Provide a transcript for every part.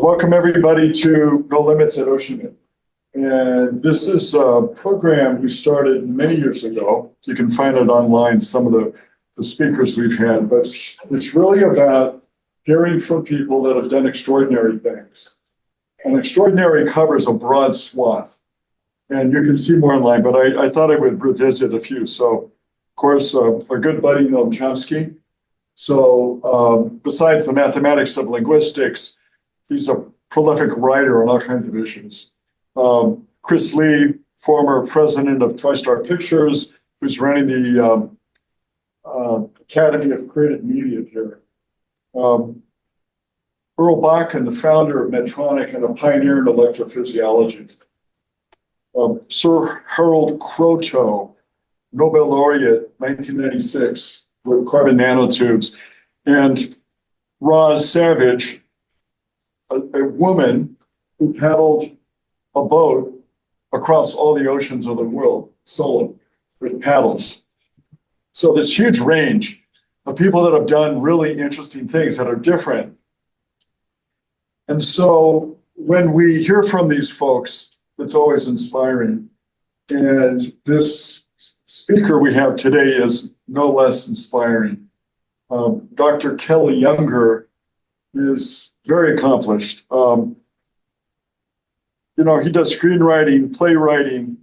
Welcome everybody to No Limits at Oceanit. And this is a program we started many years ago. You can find it online, some of the speakers we've had, but it's really about hearing from people that have done extraordinary things. And extraordinary covers a broad swath. And you can see more online, but I thought I would revisit a few. So, of course, our good buddy Noam Chomsky. So besides the mathematics of linguistics, he's a prolific writer on all kinds of issues. Chris Lee, former president of TriStar Pictures, who's running the Academy of Creative Media here. Earl Bakken, the founder of Medtronic and a pioneer in electrophysiology. Sir Harold Kroto, Nobel laureate, 1996, with carbon nanotubes. And Roz Savage, a woman who paddled a boat across all the oceans of the world, solo, with paddles. So this huge range of people that have done really interesting things that are different. And so when we hear from these folks, it's always inspiring. And this speaker we have today is no less inspiring. Dr. Kelly Younger is very accomplished. He does screenwriting, playwriting.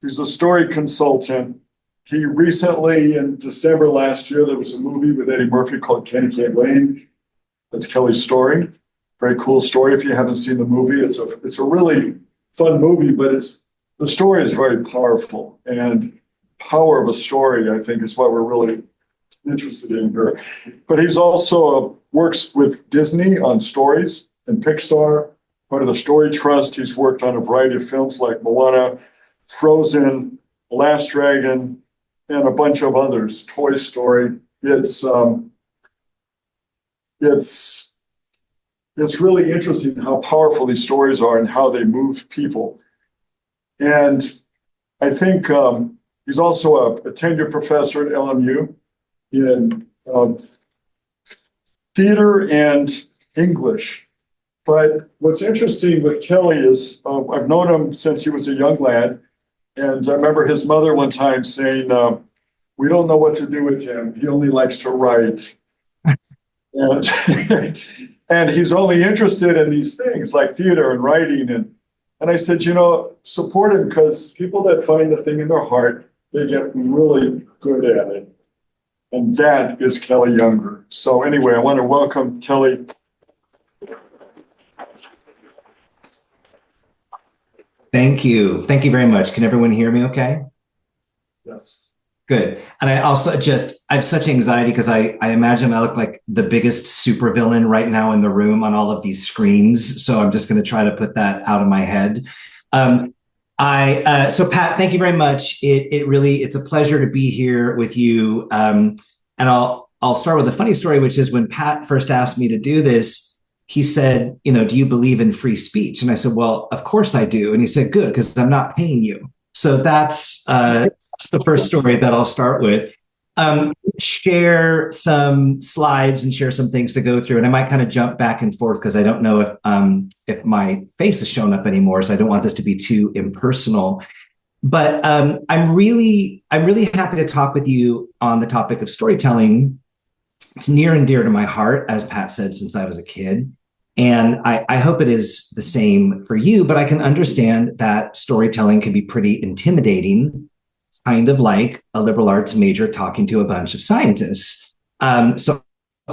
He's a story consultant. He recently, in December last year, there was a movie with Eddie Murphy called Kenny Can't Wait. That's Kelly's story. Very cool story. If you haven't seen the movie, it's a really fun movie, but the story is very powerful. And power of a story, I think, is what we're really interested in here. But he's also works with Disney on stories and Pixar, part of the Story Trust. He's worked on a variety of films like Moana, Frozen, Last Dragon, and a bunch of others, Toy Story. It's really interesting how powerful these stories are and how they move people. And I think he's also a tenured professor at LMU in theater and English. But what's interesting with Kelly is I've known him since he was a young lad. And I remember his mother one time saying, we don't know what to do with him. He only likes to write. And, and he's only interested in these things like theater and writing. And I said, support him, because people that find the thing in their heart, they get really good at it. And that is Kelly Younger. So anyway, I want to welcome Kelly. Thank you. Thank you very much. Can everyone hear me okay? Yes. Good. And I also I have such anxiety because I imagine I look like the biggest supervillain right now in the room on all of these screens. So I'm just going to try to put that out of my head. So Pat, thank you very much. It's a pleasure to be here with you. And I'll start with a funny story, which is when Pat first asked me to do this, he said, do you believe in free speech? And I said, well, of course I do. And he said, good, because I'm not paying you. So that's the first story that I'll start with. Share some slides and share some things to go through. And I might kind of jump back and forth because I don't know if my face is showing up anymore. So I don't want this to be too impersonal. But I'm really happy to talk with you on the topic of storytelling. It's near and dear to my heart, as Pat said, since I was a kid. And I hope it is the same for you, but I can understand that storytelling can be pretty intimidating, kind of like a liberal arts major talking to a bunch of scientists. So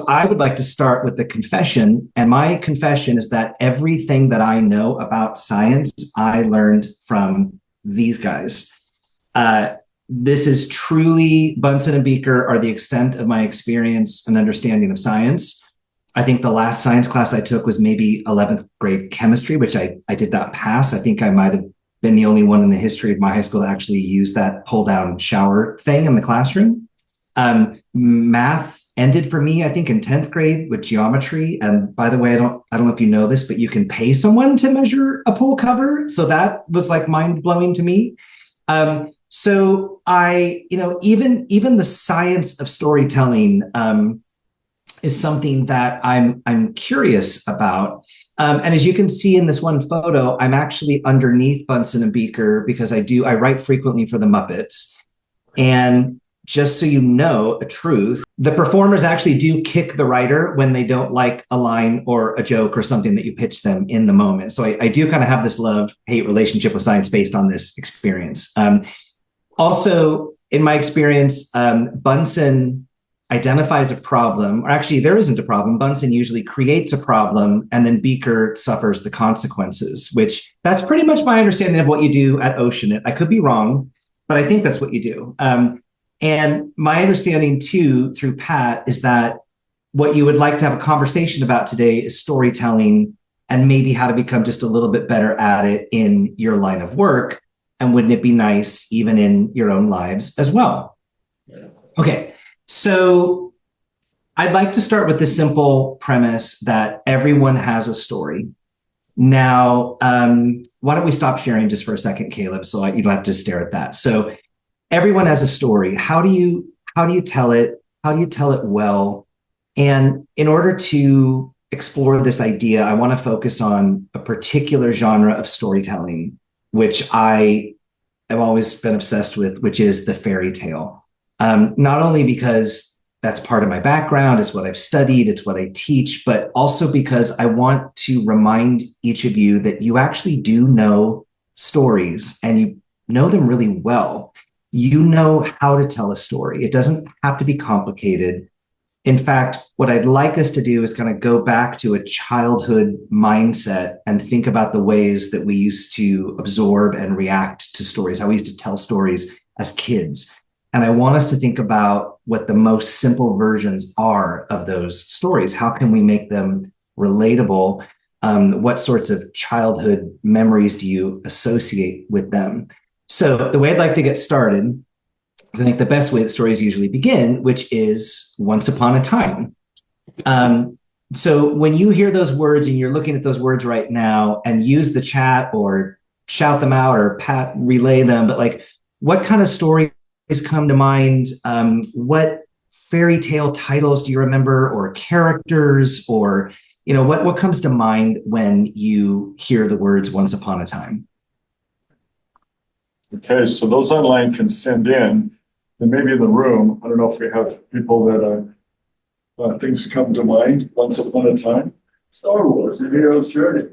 I would like to start with the confession. And my confession is that everything that I know about science, I learned from these guys. This is truly, Bunsen and Beaker are the extent of my experience and understanding of science. I think the last science class I took was maybe 11th grade chemistry, which I did not pass. I think I might have been the only one in the history of my high school to actually use that pull-down shower thing in the classroom. Math ended for me, I think, in 10th grade with geometry. And by the way, I don't know if you know this, but you can pay someone to measure a pool cover. So that was like mind-blowing to me. So even the science of storytelling is something that I'm curious about. And as you can see in this one photo, I'm actually underneath Bunsen and Beaker because I write frequently for the Muppets. And just so you know a truth, the performers actually do kick the writer when they don't like a line or a joke or something that you pitch them in the moment. So I do kind of have this love-hate relationship with science based on this experience. Also, in my experience, Bunsen identifies a problem, or actually there isn't a problem. Bunsen usually creates a problem and then Beaker suffers the consequences, which that's pretty much my understanding of what you do at Oceanit. I could be wrong, but I think that's what you do. And my understanding too, through Pat, is that what you would like to have a conversation about today is storytelling and maybe how to become just a little bit better at it in your line of work. And wouldn't it be nice even in your own lives as well? Okay, so I'd like to start with the simple premise that everyone has a story. Now, why don't we stop sharing just for a second, Caleb, so you don't have to stare at that. So everyone has a story. How do you tell it? How do you tell it well? And in order to explore this idea, I want to focus on a particular genre of storytelling, which I have always been obsessed with, which is the fairy tale. Not only because that's part of my background, it's what I've studied, it's what I teach, but also because I want to remind each of you that you actually do know stories and you know them really well. You know how to tell a story. It doesn't have to be complicated. In fact, what I'd like us to do is kind of go back to a childhood mindset and think about the ways that we used to absorb and react to stories, how we used to tell stories as kids. And I want us to think about what the most simple versions are of those stories. How can we make them relatable? What sorts of childhood memories do you associate with them? So the way I'd like to get started is I think the best way that stories usually begin, which is once upon a time. So when you hear those words and you're looking at those words right now and use the chat or shout them out or relay them, but like what kind of stories come to mind? What fairy tale titles do you remember or characters or, what comes to mind when you hear the words once upon a time? Okay, so those online can send in, and maybe in the room, I don't know if we have people that things come to mind once upon a time. Star Wars, The Hero's Journey.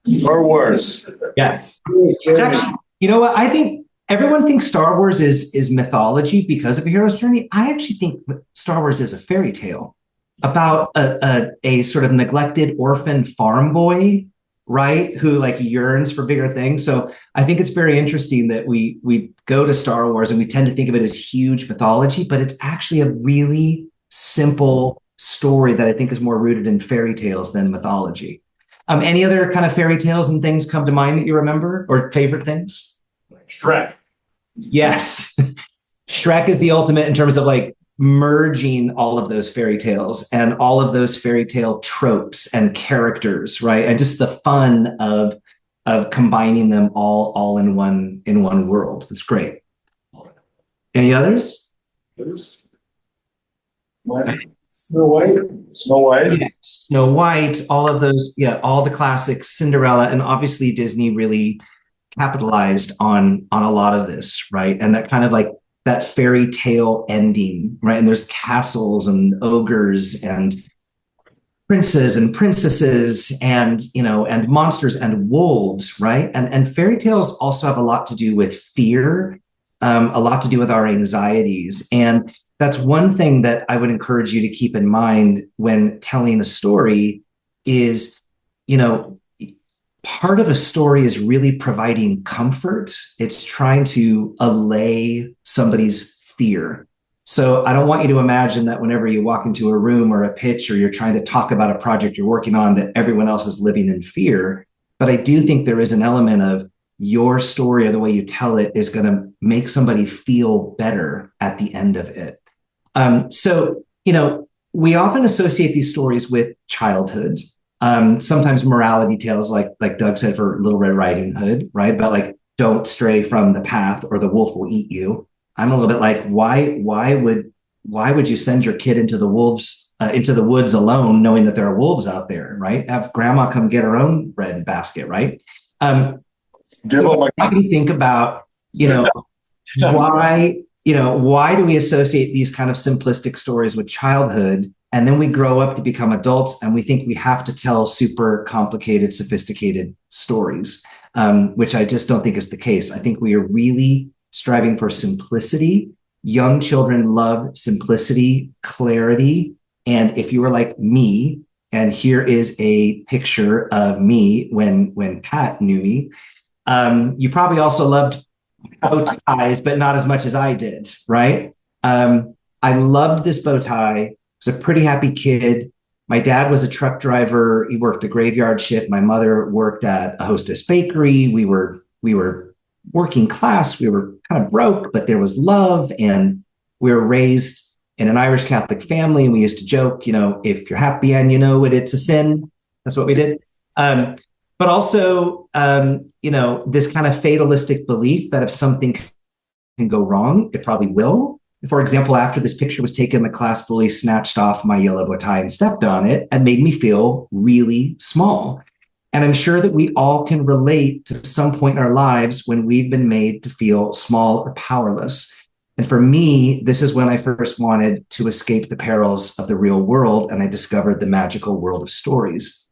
Star Wars. Yes. Actually, you know what? I think everyone thinks Star Wars is mythology because of A Hero's Journey. I actually think Star Wars is a fairy tale about a sort of neglected orphan farm boy, right? Who like yearns for bigger things. So I think it's very interesting that we go to Star Wars and we tend to think of it as huge mythology, but it's actually a really simple story that I think is more rooted in fairy tales than mythology. Any other kind of fairy tales and things come to mind that you remember or favorite things? Shrek. Yes. Shrek is the ultimate in terms of like merging all of those fairy tales and all of those fairy tale tropes and characters, right? And just the fun of combining them all in one world. It's great. Any others? Snow White. Snow White. Yeah. Snow White, all of those, all the classics, Cinderella, and obviously Disney really capitalized on a lot of this, right? And that kind of like that fairy tale ending, right? And there's castles and ogres and princes and princesses and, and monsters and wolves, right? And fairy tales also have a lot to do with fear, a lot to do with our anxieties. And that's one thing that I would encourage you to keep in mind when telling a story is, part of a story is really providing comfort. It's trying to allay somebody's fear. So I don't want you to imagine that whenever you walk into a room or a pitch or you're trying to talk about a project you're working on, that everyone else is living in fear. But I do think there is an element of your story or the way you tell it is going to make somebody feel better at the end of it. So, we often associate these stories with childhood. Sometimes morality tales, like Doug said for Little Red Riding Hood, right? But like, don't stray from the path or the wolf will eat you. I'm a little bit like, why would you send your kid into the wolves' into the woods alone, knowing that there are wolves out there, right? Have grandma come get her own bread basket, right? Give So them I can think about, you know, why do we associate these kind of simplistic stories with childhood? And then we grow up to become adults and we think we have to tell super complicated, sophisticated stories, which I just don't think is the case. I think we are really striving for simplicity. Young children love simplicity, clarity. And if you were like me, and here is a picture of me when Pat knew me, you probably also loved bow ties, but not as much as I did, right? I loved this bow tie. I was a pretty happy kid. My dad was a truck driver. He worked a graveyard shift. My mother worked at a Hostess bakery. We were working class. We were kind of broke, but there was love, and we were raised in an Irish Catholic family. And we used to joke, if you're happy and you know it, it's a sin. That's what we did. But also, this kind of fatalistic belief that if something can go wrong, it probably will. For example, after this picture was taken, the class bully snatched off my yellow bow tie and stepped on it and made me feel really small. And I'm sure that we all can relate to some point in our lives when we've been made to feel small or powerless. And for me, this is when I first wanted to escape the perils of the real world, and I discovered the magical world of stories.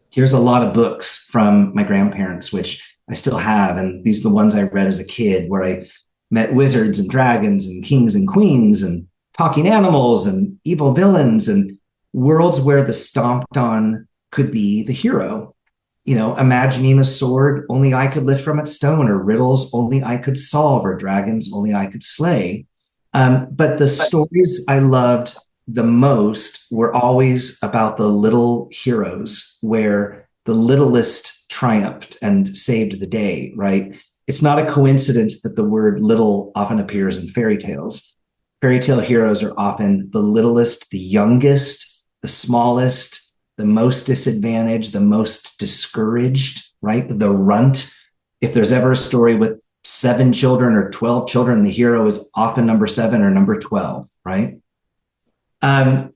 Here's a lot of books from my grandparents, which I still have. And these are the ones I read as a kid, where I met wizards and dragons and kings and queens and talking animals and evil villains and worlds where the stomped on could be the hero. Imagining a sword only I could lift from its stone, or riddles only I could solve, or dragons only I could slay. But the stories I loved the most were always about the little heroes, where the littlest triumphed and saved the day, right? It's not a coincidence that the word little often appears in fairy tales. Fairy tale heroes are often the littlest, the youngest, the smallest, the most disadvantaged, the most discouraged, right? The runt. If there's ever a story with 7 children or 12 children, the hero is often number 7 or number 12, right?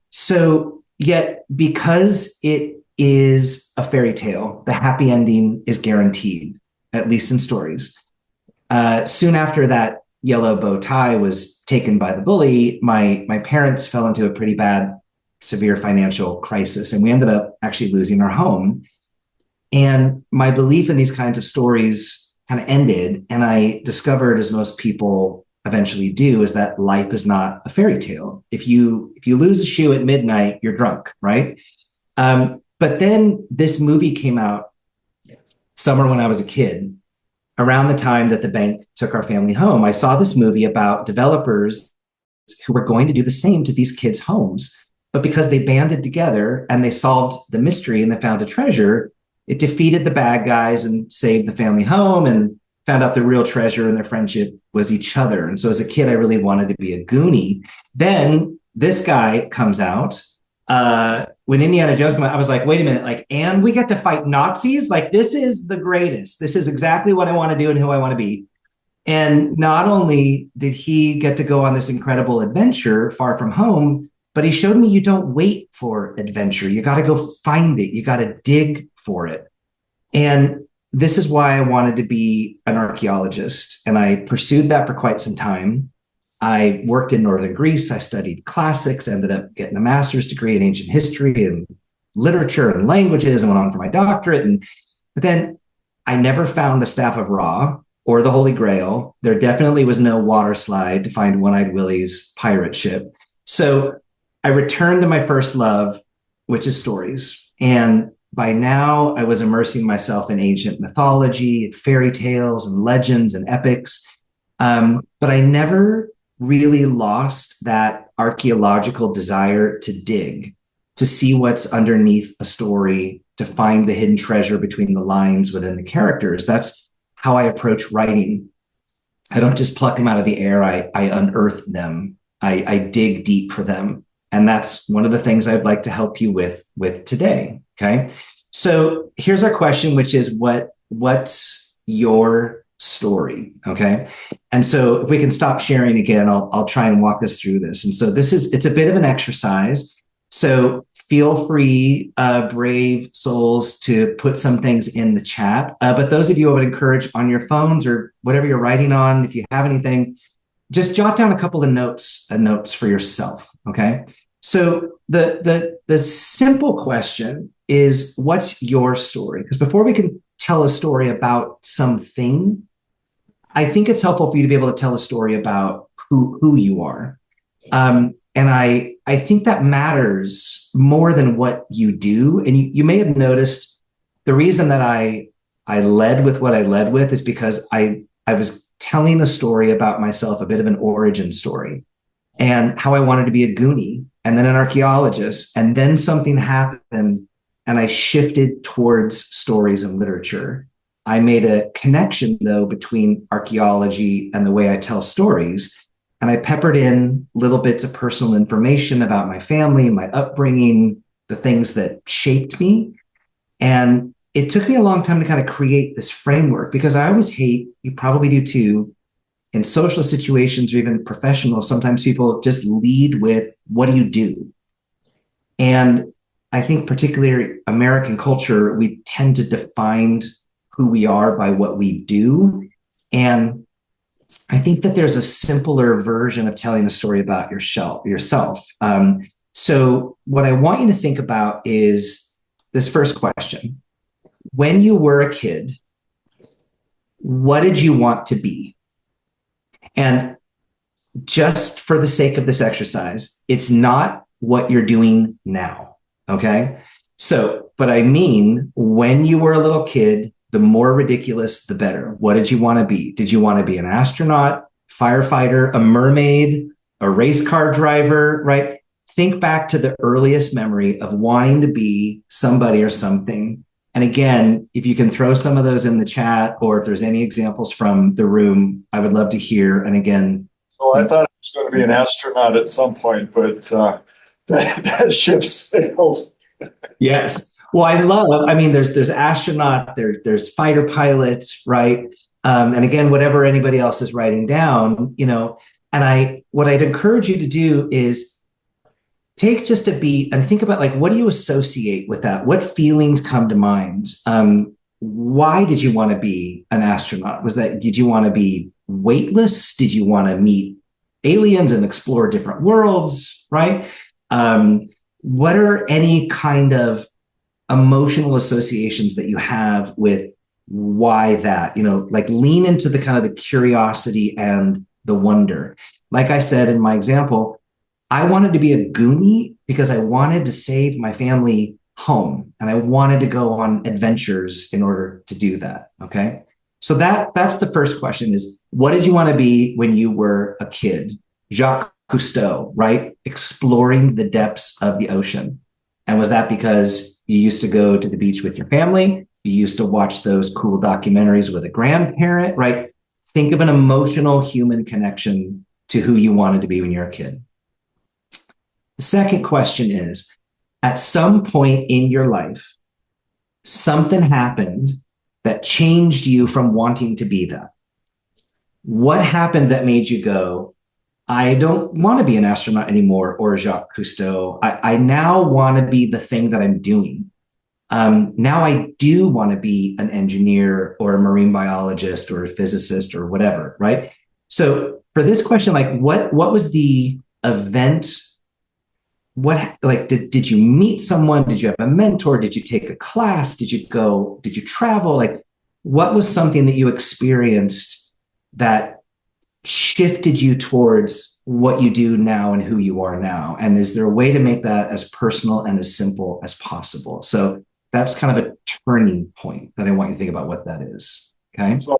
So yet, because it is a fairy tale, the happy ending is guaranteed, at least in stories. Soon after that yellow bow tie was taken by the bully, my parents fell into a pretty bad, severe financial crisis, and we ended up actually losing our home. And my belief in these kinds of stories kind of ended, and I discovered, as most people eventually do, is that life is not a fairy tale. If you lose a shoe at midnight, you're drunk, right? But then this movie came out summer when I was a kid, around the time that the bank took our family home. I saw this movie about developers who were going to do the same to these kids' homes. But because they banded together and they solved the mystery and they found a treasure, it defeated the bad guys and saved the family home, and found out the real treasure in their friendship was each other. And so as a kid, I really wanted to be a Goonie. Then this guy comes out. When Indiana Jones came out, I was like, wait a minute, and we get to fight Nazis? This is the greatest. This is exactly what I want to do and who I want to be. And not only did he get to go on this incredible adventure far from home, but he showed me you don't wait for adventure. You got to go find it. You got to dig for it. And this is why I wanted to be an archaeologist. And I pursued that for quite some time. I worked in northern Greece. I studied classics, ended up getting a master's degree in ancient history and literature and languages, and went on for my doctorate. But then I never found the Staff of Ra or the Holy Grail. There definitely was no water slide to find One-Eyed Willie's pirate ship. So I returned to my first love, which is stories. And by now I was immersing myself in ancient mythology, fairy tales and legends and epics. But I never really lost that archaeological desire to dig, to see what's underneath a story, to find the hidden treasure between the lines within the characters. That's how I approach writing. I don't just pluck them out of the air. I unearth them. I dig deep for them. And that's one of the things I'd like to help you with today. Okay. So here's our question, which is what's your story? Okay. And so if we can stop sharing again, I'll try and walk us through this. And so it's a bit of an exercise. So feel free, brave souls, to put some things in the chat. But those of you I would encourage on your phones or whatever you're writing on, if you have anything, just jot down a couple of notes for yourself. Okay. So the simple question is, what's your story? Because before we can tell a story about something, I think it's helpful for you to be able to tell a story about who you are. And I think that matters more than what you do. And you may have noticed the reason that I led with what I led with is because I was telling a story about myself, a bit of an origin story, and how I wanted to be a Goonie and then an archaeologist. And then something happened and I shifted towards stories and literature. I made a connection, though, between archaeology and the way I tell stories. And I peppered in little bits of personal information about my family, my upbringing, the things that shaped me. And it took me a long time to kind of create this framework, because I always hate, you probably do too, in social situations or even professional, sometimes people just lead with, what do you do? And I think particularly American culture, we tend to define who we are by what we do. And I think that there's a simpler version of telling a story about yourself. So what I want you to think about is this first question. When you were a kid, what did you want to be? And just for the sake of this exercise, it's not what you're doing now, okay? So, but I mean, when you were a little kid, the more ridiculous, the better. What did you want to be? Did you want to be an astronaut, firefighter, a mermaid, a race car driver, right? Think back to the earliest memory of wanting to be somebody or something. And again, if you can throw some of those in the chat, or if there's any examples from the room, I would love to hear. And again, So I thought I was going to be an astronaut at some point, but that ship sailed. yes. Well, I mean, there's astronaut, there's fighter pilot, right? And again, whatever anybody else is writing down, and what I'd encourage you to do is take just a beat and think about, like, what do you associate with that? What feelings come to mind? Why did you want to be an astronaut? Did you want to be weightless? Did you want to meet aliens and explore different worlds, right? What are any kind of emotional associations that you have with why that, like, lean into the kind of the curiosity and the wonder. Like I said in my example, I wanted to be a Goonie because I wanted to save my family home and I wanted to go on adventures in order to do that. Okay. So that's the first question is, what did you want to be when you were a kid? Jacques Cousteau, right? Exploring the depths of the ocean. And was that because you used to go to the beach with your family? You used to watch those cool documentaries with a grandparent, right? Think of an emotional human connection to who you wanted to be when you're a kid. The second question is, at some point in your life, something happened that changed you from wanting to be that. What happened that made you go, I don't want to be an astronaut anymore, or Jacques Cousteau. I now want to be the thing that I'm doing. Now I do want to be an engineer or a marine biologist or a physicist or whatever, right? So for this question, like, what was the event? Did you meet someone? Did you have a mentor? Did you take a class? Did you travel? Like, what was something that you experienced that shifted you towards what you do now and who you are now? And is there a way to make that as personal and as simple as possible? So that's kind of a turning point that I want you to think about what that is. Okay. So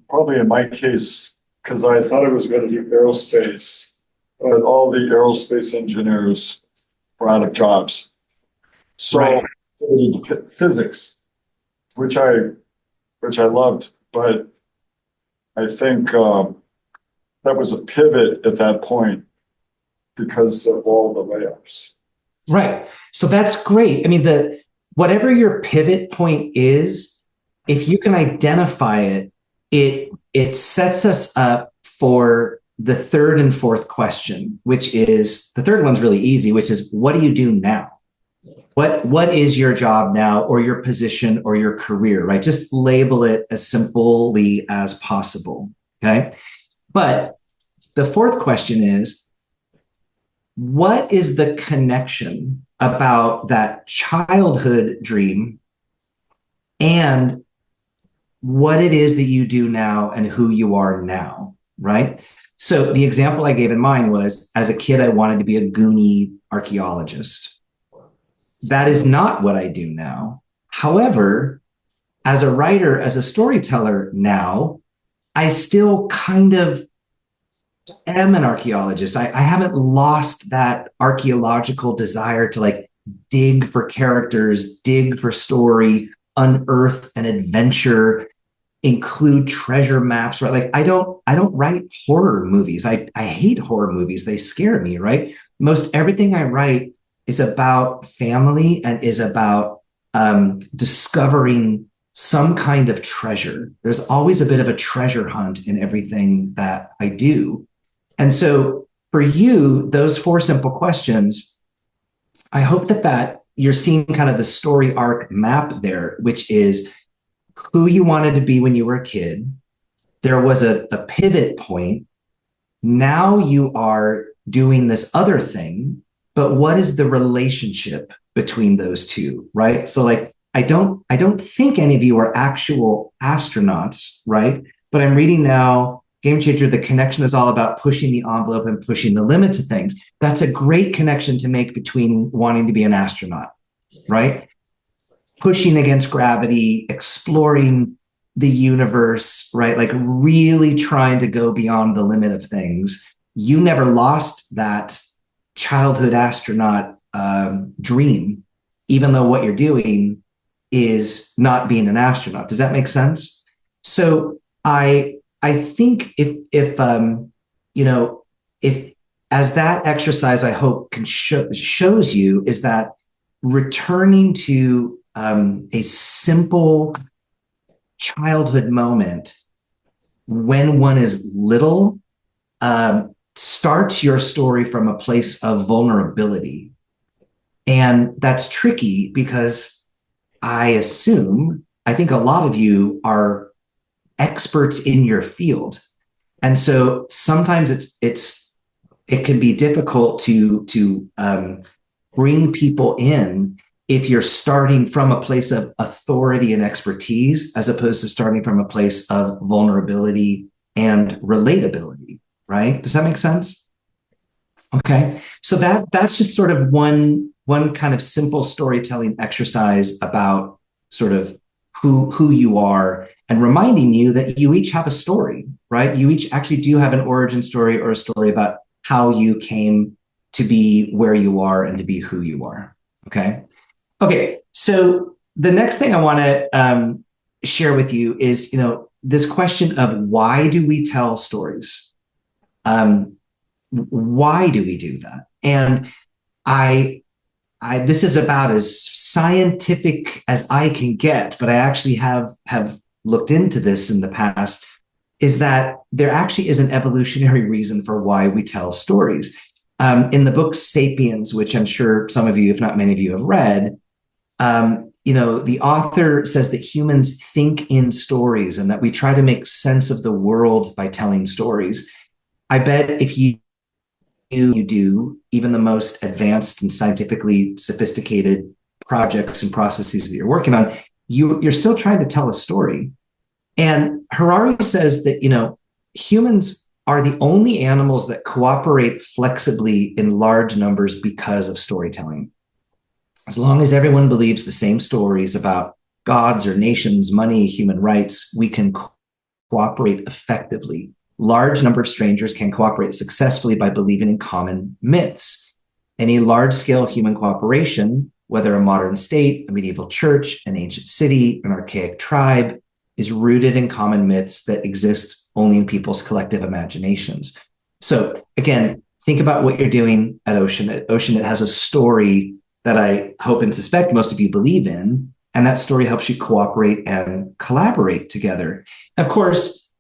probably in my case, because I thought it was going to be aerospace, but all the aerospace engineers were out of jobs. So right. Physics, which I loved, but I think that was a pivot at that point because of all the layoffs. Right. So that's great. I mean, whatever your pivot point is, if you can identify it, it sets us up for the third and fourth question, which is the third one's really easy, which is what do you do now? What is your job now, or your position, or your career, right? Just label it as simply as possible. Okay. But the fourth question is, what is the connection about that childhood dream and what it is that you do now and who you are now, right? So the example I gave in mine was, as a kid, I wanted to be a Goonie archaeologist. That is not what I do now. However, as a writer, as a storyteller now, I still kind of am an archaeologist. I haven't lost that archaeological desire to like dig for characters, dig for story, unearth an adventure, include treasure maps, right? Like I don't write horror movies. I hate horror movies. They scare me, right? Most everything I write is about family and is about discovering some kind of treasure. There's always a bit of a treasure hunt in everything that I do. And so for you, those four simple questions, I hope that you're seeing kind of the story arc map there, which is who you wanted to be when you were a kid. There was a pivot point. Now you are doing this other thing, but what is the relationship between those two, right? So like, I don't think any of you are actual astronauts, right? But I'm reading now, Game Changer, the connection is all about pushing the envelope and pushing the limits of things. That's a great connection to make between wanting to be an astronaut, right? Pushing against gravity, exploring the universe, right? Like really trying to go beyond the limit of things. You never lost that childhood astronaut dream, even though what you're doing is not being an astronaut. Does that make sense? So I think if as that exercise I hope can shows you is that returning to a simple childhood moment when one is little starts your story from a place of vulnerability. And that's tricky because I think a lot of you are experts in your field. And so sometimes it can be difficult to bring people in if you're starting from a place of authority and expertise, as opposed to starting from a place of vulnerability and relatability, right? Does that make sense? Okay. So that's just sort of one kind of simple storytelling exercise about sort of who you are and reminding you that you each have a story, right? You each actually do have an origin story or a story about how you came to be where you are and to be who you are. Okay. Okay. So the next thing I want to share with you is, this question of why do we tell stories? Why do we do that? And this is about as scientific as I can get, but I actually have looked into this in the past, is that there actually is an evolutionary reason for why we tell stories. In the book Sapiens, which I'm sure some of you, if not many of you, have read, the author says that humans think in stories and that we try to make sense of the world by telling stories. I bet if you do even the most advanced and scientifically sophisticated projects and processes that you're working on, you're still trying to tell a story. And Harari says that, humans are the only animals that cooperate flexibly in large numbers because of storytelling. As long as everyone believes the same stories about gods or nations, money, human rights, we can cooperate effectively. Large number of strangers can cooperate successfully by believing in common myths. Any large-scale human cooperation, whether a modern state, a medieval church, an ancient city, an archaic tribe, is rooted in common myths that exist only in people's collective imaginations. So again, think about what you're doing at Oceanit. Oceanit has a story that I hope and suspect most of you believe in, and that story helps you cooperate and collaborate together. Of course,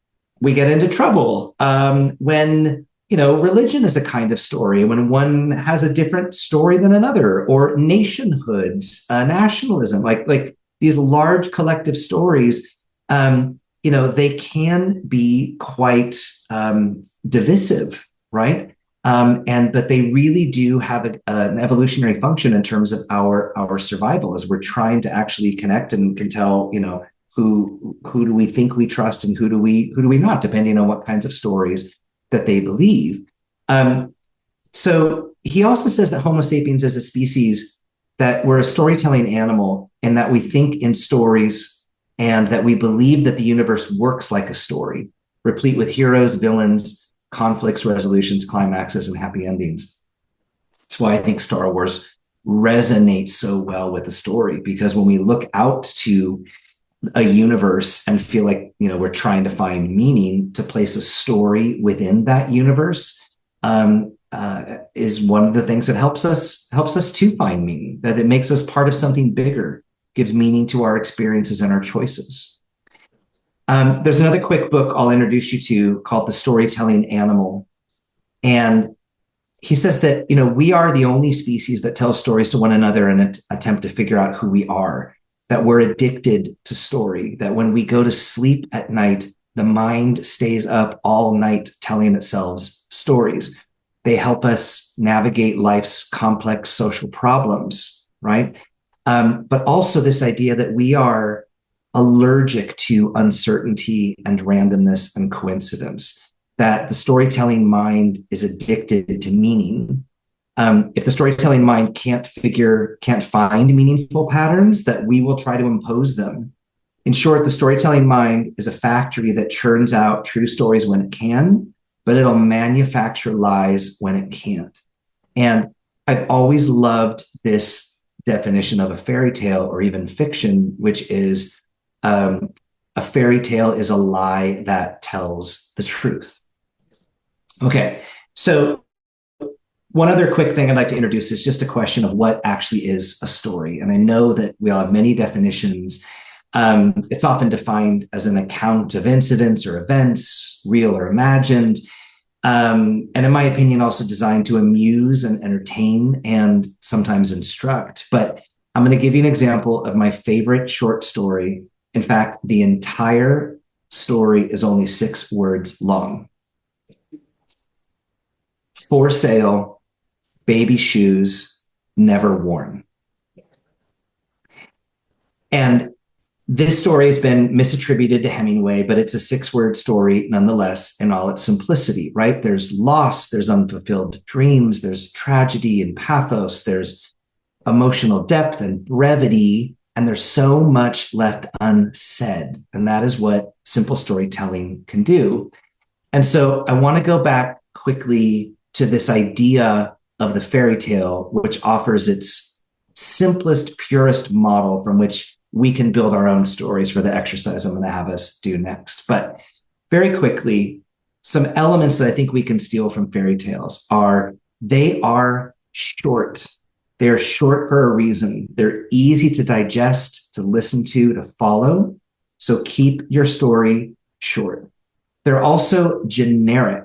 we get into trouble when religion is a kind of story when one has a different story than another, or nationhood, nationalism, like these large collective stories. They can be quite divisive, right? But they really do have an evolutionary function in terms of our survival, as we're trying to actually connect and can tell, who do we think we trust and who do we not, depending on what kinds of stories that they believe. So he also says that Homo sapiens is a species that we're a storytelling animal, and that we think in stories, and that we believe that the universe works like a story, replete with heroes, villains, conflicts, resolutions, climaxes, and happy endings. That's why I think Star Wars resonates so well with the story, because when we look out to a universe and feel like, we're trying to find meaning, to place a story within that universe is one of the things that helps us to find meaning, that it makes us part of something bigger, gives meaning to our experiences and our choices. There's another quick book I'll introduce you to called The Storytelling Animal. And he says that, we are the only species that tells stories to one another in an attempt to figure out who we are, that we're addicted to story, that when we go to sleep at night, the mind stays up all night telling itself stories. They help us navigate life's complex social problems, right? But also this idea that we are allergic to uncertainty and randomness and coincidence, that the storytelling mind is addicted to meaning. If the storytelling mind can't find meaningful patterns, that we will try to impose them. In short, the storytelling mind is a factory that churns out true stories when it can, but it'll manufacture lies when it can't. And I've always loved this definition of a fairy tale, or even fiction, which is a fairy tale is a lie that tells the truth. Okay, so one other quick thing I'd like to introduce is just a question of what actually is a story. And I know that we all have many definitions. It's often defined as an account of incidents or events, real or imagined. And in my opinion, also designed to amuse and entertain and sometimes instruct. But I'm going to give you an example of my favorite short story. In fact, the entire story is only 6 words long. For sale, baby shoes, never worn. And this story has been misattributed to Hemingway, but it's a 6-word story nonetheless in all its simplicity, right? There's loss, there's unfulfilled dreams, there's tragedy and pathos, there's emotional depth and brevity, and there's so much left unsaid. And that is what simple storytelling can do. And so I want to go back quickly to this idea of the fairy tale, which offers its simplest, purest model from which we can build our own stories for the exercise I'm going to have us do next. But very quickly, some elements that I think we can steal from fairy tales are they are short. They're short for a reason. They're easy to digest, to listen to follow. So keep your story short. They're also generic,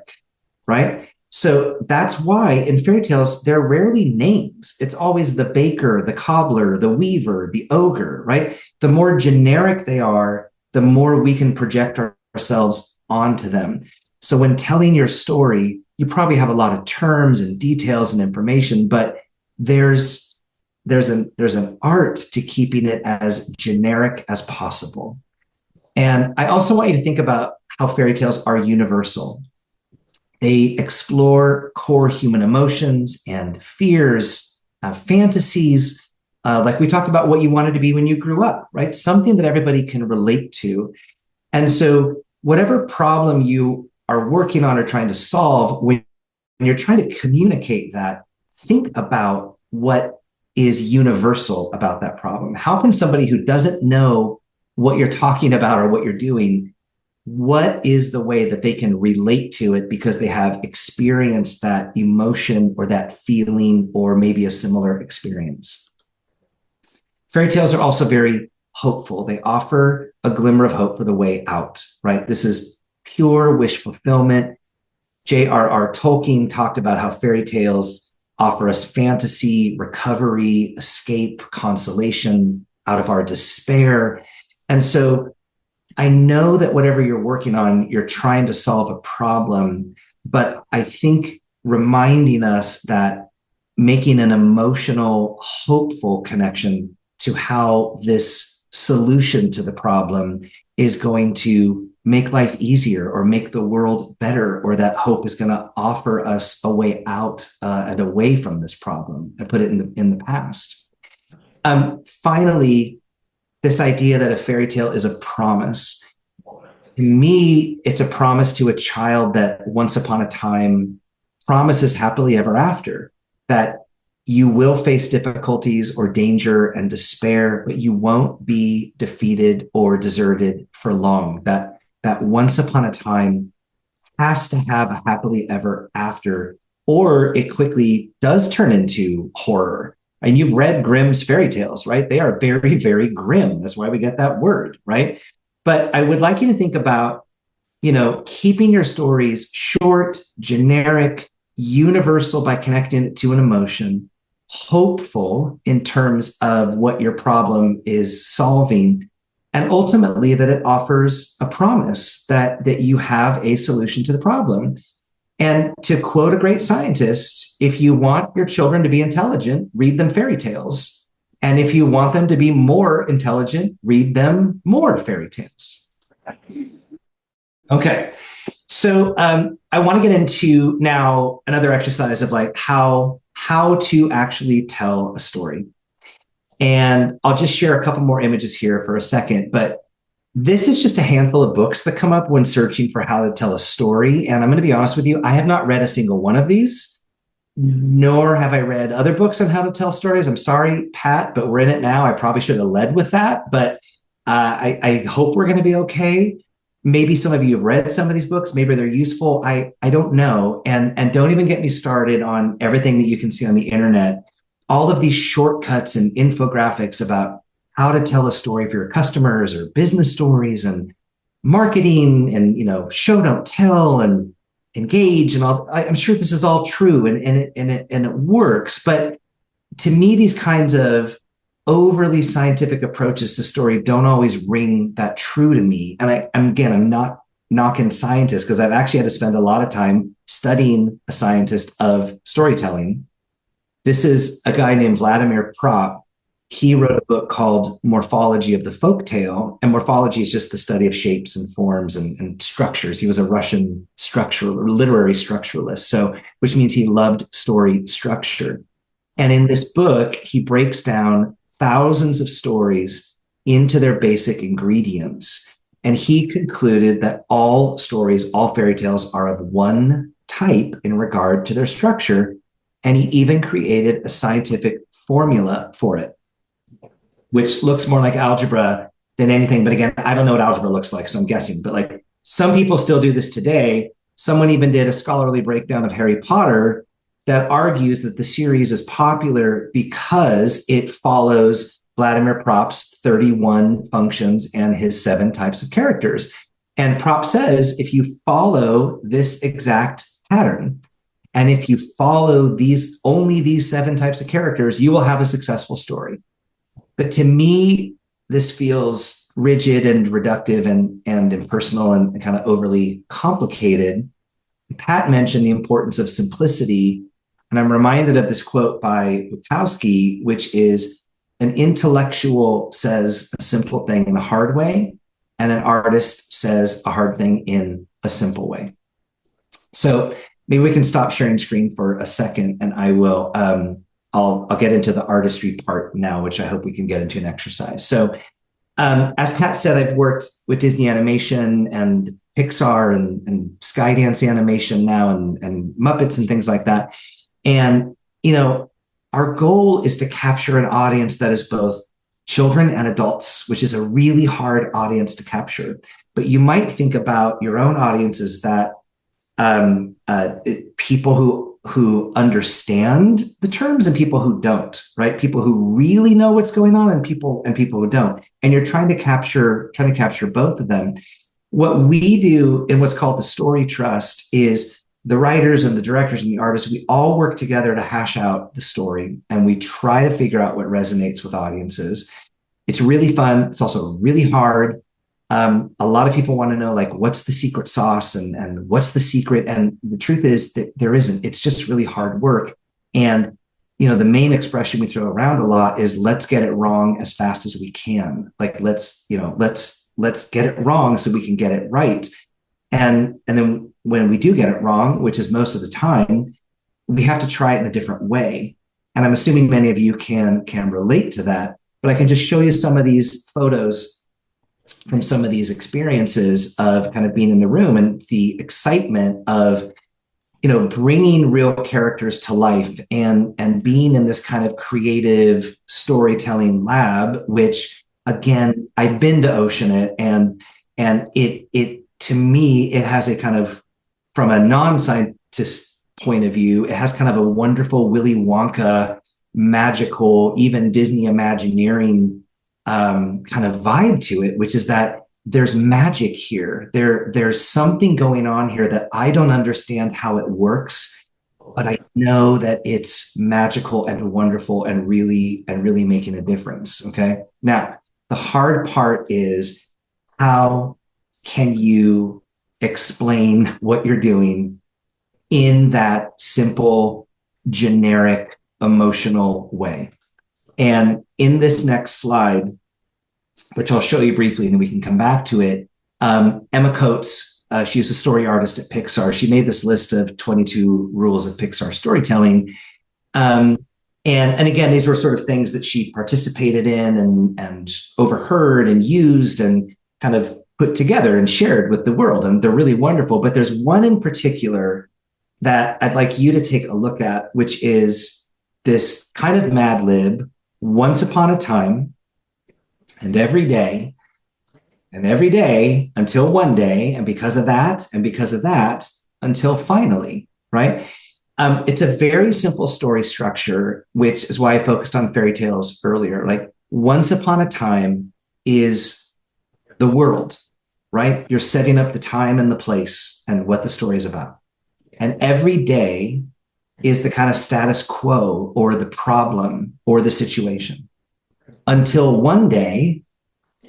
right? So that's why in fairy tales, they're rarely names. It's always the baker, the cobbler, the weaver, the ogre, right? The more generic they are, the more we can project ourselves onto them. So when telling your story, you probably have a lot of terms and details and information, but there's an art to keeping it as generic as possible. And I also want you to think about how fairy tales are universal. They explore core human emotions and fears, fantasies, like we talked about what you wanted to be when you grew up, right? Something that everybody can relate to. And so whatever problem you are working on or trying to solve, when you're trying to communicate that, think about what is universal about that problem. How can somebody who doesn't know what you're talking about or what you're doing, what is the way that they can relate to it because they have experienced that emotion or that feeling or maybe a similar experience? Fairy tales are also very hopeful. They offer a glimmer of hope for the way out, right? This is pure wish fulfillment. J.R.R. Tolkien talked about how fairy tales offer us fantasy, recovery, escape, consolation out of our despair. And so I know that whatever you're working on, you're trying to solve a problem, but I think reminding us that making an emotional, hopeful connection to how this solution to the problem is going to make life easier or make the world better, or that hope is going to offer us a way out and away from this problem and put it in the past. Finally, this idea that a fairy tale is a promise. To me, it's a promise to a child that once upon a time promises happily ever after, that you will face difficulties or danger and despair, but you won't be defeated or deserted for long. That once upon a time has to have a happily ever after, or it quickly does turn into horror. And you've read Grimm's fairy tales, right? They are very, very grim. That's why we get that word, right? But I would like you to think about, keeping your stories short, generic, universal by connecting it to an emotion, hopeful in terms of what your problem is solving, and ultimately that it offers a promise that you have a solution to the problem. And to quote a great scientist, if you want your children to be intelligent, read them fairy tales. And if you want them to be more intelligent, read them more fairy tales. Okay. So I want to get into now another exercise of like how to actually tell a story. And I'll just share a couple more images here for a second, but this is just a handful of books that come up when searching for how to tell a story. And I'm going to be honest with you, I have not read a single one of these, nor have I read other books on how to tell stories. I'm sorry, Pat, but we're in it now. I probably should have led with that, but I hope we're going to be okay. Maybe some of you have read some of these books. Maybe they're useful. I don't know. And don't even get me started on everything that you can see on the internet. All of these shortcuts and infographics about how to tell a story for your customers or business stories and marketing and, show, don't tell and engage and all. I'm sure this is all true and it works. But to me, these kinds of overly scientific approaches to story don't always ring that true to me. And I'm not knocking scientists, because I've actually had to spend a lot of time studying a scientist of storytelling. This is a guy named Vladimir Propp. He wrote a book called Morphology of the Folktale, and morphology is just the study of shapes and forms and structures. He was a Russian literary structuralist, which means he loved story structure. And in this book, he breaks down thousands of stories into their basic ingredients. And he concluded that all stories, all fairy tales are of one type in regard to their structure. And he even created a scientific formula for it, which looks more like algebra than anything. But again, I don't know what algebra looks like, so I'm guessing. But like some people still do this today. Someone even did a scholarly breakdown of Harry Potter that argues that the series is popular because it follows Vladimir Propp's 31 functions and his 7 types of characters. And Propp says, if you follow this exact pattern, and if you follow only these 7 types of characters, you will have a successful story. But to me, this feels rigid and reductive and impersonal and kind of overly complicated. Pat mentioned the importance of simplicity. And I'm reminded of this quote by Bukowski, which is, an intellectual says a simple thing in a hard way, and an artist says a hard thing in a simple way. So maybe we can stop sharing screen for a second, and I will, I'll get into the artistry part now, which I hope we can get into an exercise. So as Pat said, I've worked with Disney Animation and Pixar and Skydance Animation now and Muppets and things like that. And, our goal is to capture an audience that is both children and adults, which is a really hard audience to capture. But you might think about your own audience as that people who understand the terms and people who don't, right? People who really know what's going on and people who don't. And you're trying to capture both of them. What we do in what's called the Story Trust is the writers and the directors and the artists, we all work together to hash out the story, and we try to figure out what resonates with audiences. It's really fun. It's also really hard. A lot of people want to know, like, what's the secret sauce and what's the secret? And the truth is that there isn't. It's just really hard work. And, the main expression we throw around a lot is let's get it wrong as fast as we can. Like, let's get it wrong so we can get it right. And then when we do get it wrong, which is most of the time, we have to try it in a different way. And I'm assuming many of you can relate to that, but I can just show you some of these photos from some of these experiences of kind of being in the room and the excitement of, bringing real characters to life and being in this kind of creative storytelling lab, which, again, I've been to Oceanit, and it to me, it has a kind of, from a non-scientist point of view, it has kind of a wonderful Willy Wonka, magical, even Disney Imagineering kind of vibe to it, which is that there's magic here. There's something going on here that I don't understand how it works, but I know that it's magical and wonderful and really making a difference. Okay. Now, the hard part is, how can you explain what you're doing in that simple, generic, emotional way? And in this next slide, which I'll show you briefly and then we can come back to it, Emma Coates, she was a story artist at Pixar. She made this list of 22 rules of Pixar storytelling. And again, these were sort of things that she participated in and overheard and used and kind of put together and shared with the world. And they're really wonderful. But there's one in particular that I'd like you to take a look at, which is this kind of Mad Lib: once upon a time, and every day, until one day, and because of that, until finally, right? It's a very simple story structure, which is why I focused on fairy tales earlier. Like, once upon a time is the world, right? You're setting up the time and the place and what the story is about. And every day is the kind of status quo or the problem or the situation. Until one day,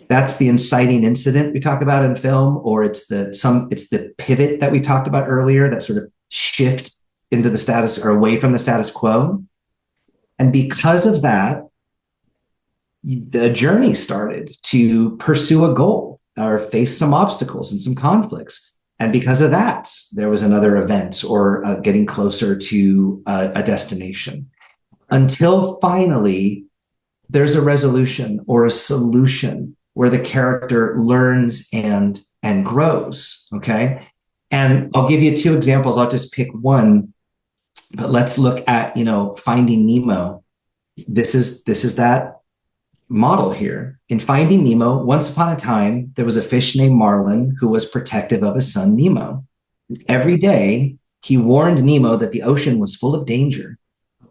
that's the inciting incident we talk about in film, or it's the pivot that we talked about earlier, that sort of shift into the status or away from the status quo. And because of that, the journey started to pursue a goal or face some obstacles and some conflicts. And because of that, there was another event or getting closer to a destination, until finally there's a resolution or a solution where the character learns and grows. Okay. And I'll give you two examples. I'll just pick one, but let's look at, Finding Nemo. This is that model here. In Finding Nemo, once upon a time, there was a fish named Marlin who was protective of his son Nemo. Every day, he warned Nemo that the ocean was full of danger,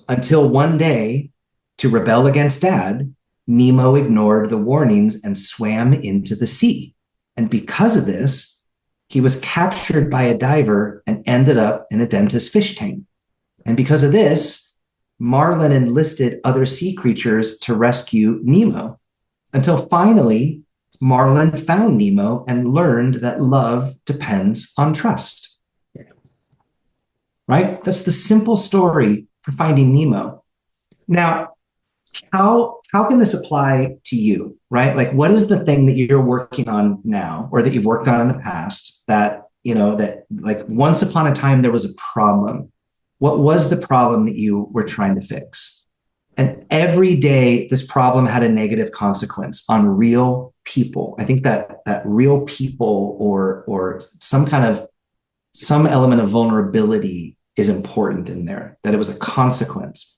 until one day, to rebel against Dad, Nemo ignored the warnings and swam into the sea. And because of this, he was captured by a diver and ended up in a dentist's fish tank. And because of this, Marlin enlisted other sea creatures to rescue Nemo, until finally Marlin found Nemo and learned that love depends on trust. Right? That's the simple story for Finding Nemo. Now, how can this apply to you, right? Like, what is the thing that you're working on now, or that you've worked on in the past, that, that like once upon a time there was a problem? What was the problem that you were trying to fix? And every day this problem had a negative consequence on real people. I think that real people or some element of vulnerability is important in there, that it was a consequence.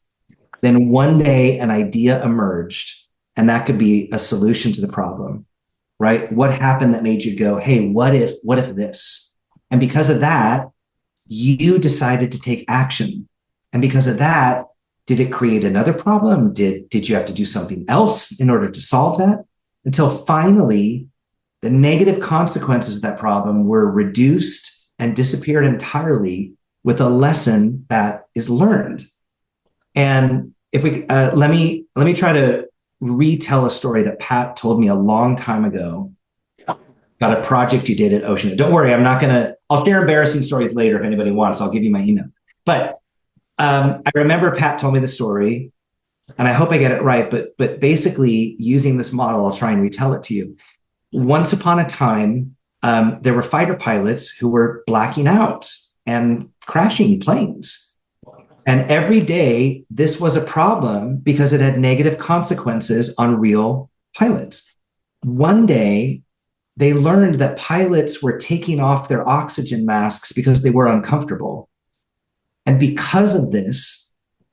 Then one day an idea emerged, and that could be a solution to the problem, right? What happened that made you go, hey, what if this? And because of that, you decided to take action. And because of that, did it create another problem? Did you have to do something else in order to solve that? Until finally, the negative consequences of that problem were reduced and disappeared entirely with a lesson that is learned. And if we let me try to retell a story that Pat told me a long time ago about a project you did at Oceanit. Don't worry, I'll share embarrassing stories later if anybody wants. I'll give you my email. But I remember Pat told me the story, and I hope I get it right. But basically, using this model, I'll try and retell it to you. Once upon a time, there were fighter pilots who were blacking out and crashing planes. And every day, this was a problem because it had negative consequences on real pilots. One day, they learned that pilots were taking off their oxygen masks because they were uncomfortable. And because of this,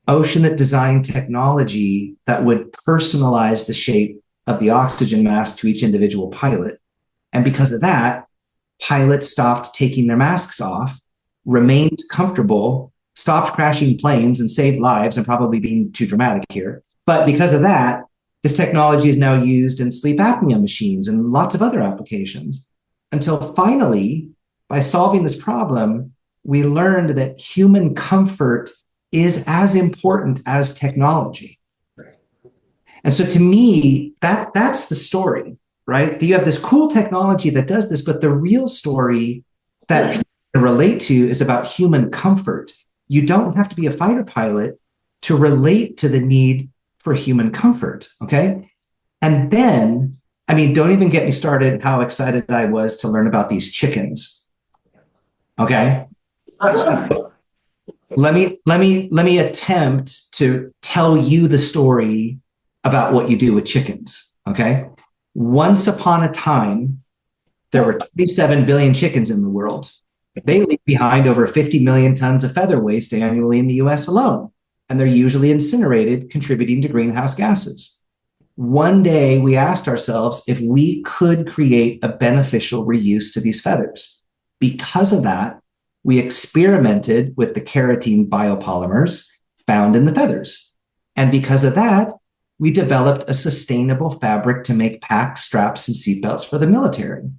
Oceanit designed technology that would personalize the shape of the oxygen mask to each individual pilot. And because of that, pilots stopped taking their masks off, remained comfortable, stopped crashing planes, and saved lives. I'm probably being too dramatic here. But because of that, this technology is now used in sleep apnea machines and lots of other applications. Until finally, by solving this problem, we learned that human comfort is as important as technology. And so to me, that's the story, right? You have this cool technology that does this, but the real story that people can relate to is about human comfort. You don't have to be a fighter pilot to relate to the need for human comfort, okay? And then, don't even get me started how excited I was to learn about these chickens, okay? Let me attempt to tell you the story about what you do with chickens, okay? Once upon a time, there were 27 billion chickens in the world. They leave behind over 50 million tons of feather waste annually in the US alone, and they're usually incinerated, contributing to greenhouse gases. One day, we asked ourselves if we could create a beneficial reuse to these feathers. Because of that, we experimented with the keratin biopolymers found in the feathers. And because of that, we developed a sustainable fabric to make packs, straps, and seatbelts for the military.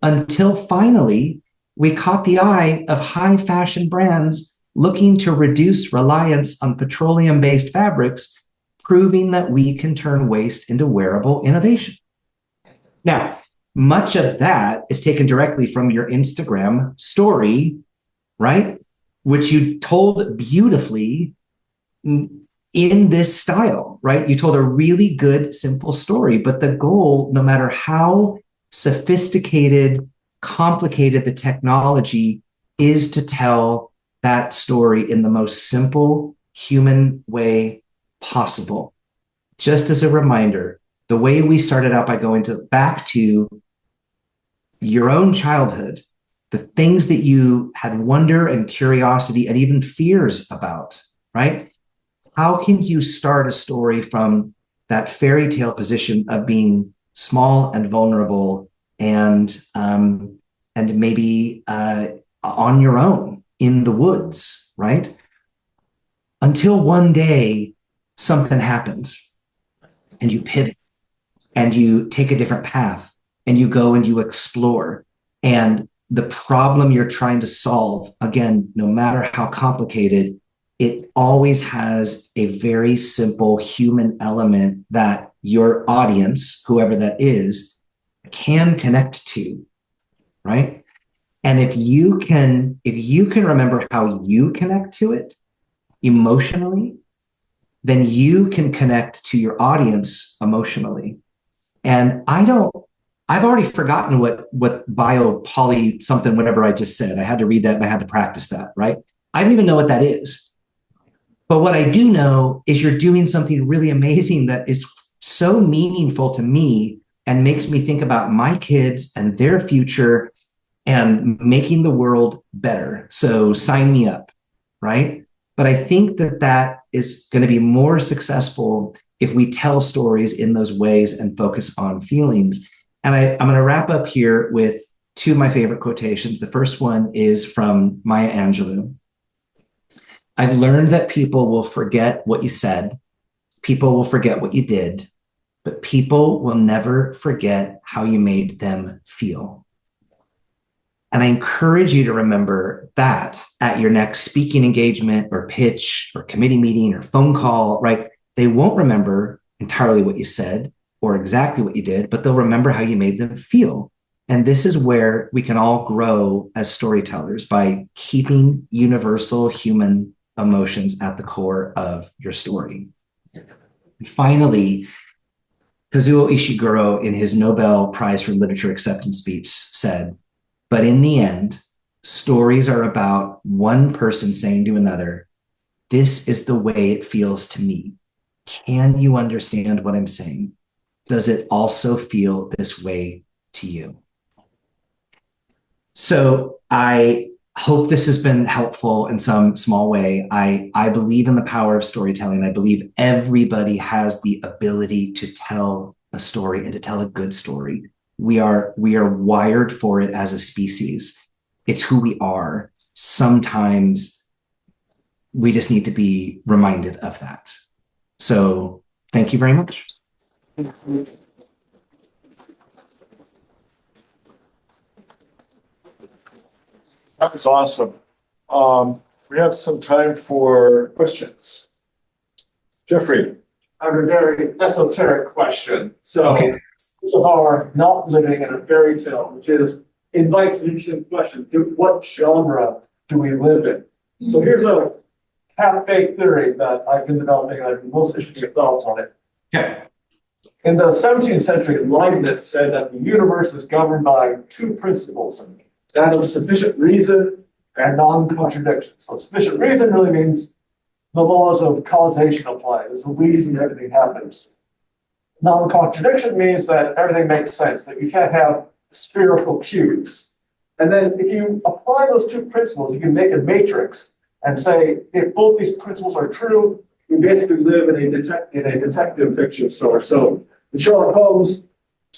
Until finally, we caught the eye of high fashion brands looking to reduce reliance on petroleum-based fabrics, proving that we can turn waste into wearable innovation. Now, much of that is taken directly from your Instagram story, right? Which you told beautifully in this style, right? You told a really good, simple story, but the goal, no matter how sophisticated, complicated the technology, is to tell that story in the most simple human way possible. Just as a reminder, the way we started out by going back to your own childhood, the things that you had wonder and curiosity and even fears about, right? How can you start a story from that fairy tale position of being small and vulnerable and maybe on your own in the woods, right? Until one day something happens and you pivot and you take a different path and you go and you explore, and the problem you're trying to solve, again, no matter how complicated, it always has a very simple human element that your audience, whoever that is, can connect to, right? And if you can remember how you connect to it emotionally, then you can connect to your audience emotionally. And I've already forgotten what biopoly something, whatever I just said. I had to read that and I had to practice that, right? I don't even know what that is. But what I do know is you're doing something really amazing that is so meaningful to me and makes me think about my kids and their future and making the world better. So sign me up, right? But I think that is going to be more successful if we tell stories in those ways and focus on feelings. And I'm going to wrap up here with two of my favorite quotations. The first one is from Maya Angelou. I've learned that people will forget what you said, people will forget what you did, but people will never forget how you made them feel. And I encourage you to remember that at your next speaking engagement or pitch or committee meeting or phone call, right? They won't remember entirely what you said or exactly what you did, but they'll remember how you made them feel. And this is where we can all grow as storytellers, by keeping universal human emotions at the core of your story. And finally, Kazuo Ishiguro, in his Nobel Prize for Literature acceptance speech, said, "But in the end, stories are about one person saying to another, 'This is the way it feels to me. Can you understand what I'm saying? Does it also feel this way to you?'" So I hope this has been helpful in some small way. I believe in the power of storytelling. I believe everybody has the ability to tell a story and to tell a good story. We are wired for it as a species. It's who we are. Sometimes we just need to be reminded of that. So thank you very much. That was awesome. We have some time for questions. Jeffrey. I have a very esoteric question. So, Okay. so far, not living in a fairy tale, which invites an interesting question. What genre do we live in? So here's a half-baked theory that I've been developing, and I'm most interested in your thoughts on it. Okay. In the 17th century, Leibniz said that the universe is governed by two principles, that of sufficient reason and non-contradiction. So sufficient reason really means the laws of causation apply. There's a reason everything happens. Non-contradiction means that everything makes sense, that you can't have spherical cubes. And then if you apply those two principles, you can make a matrix and say, if both these principles are true, we basically live in a detective fiction story. So in Sherlock Holmes,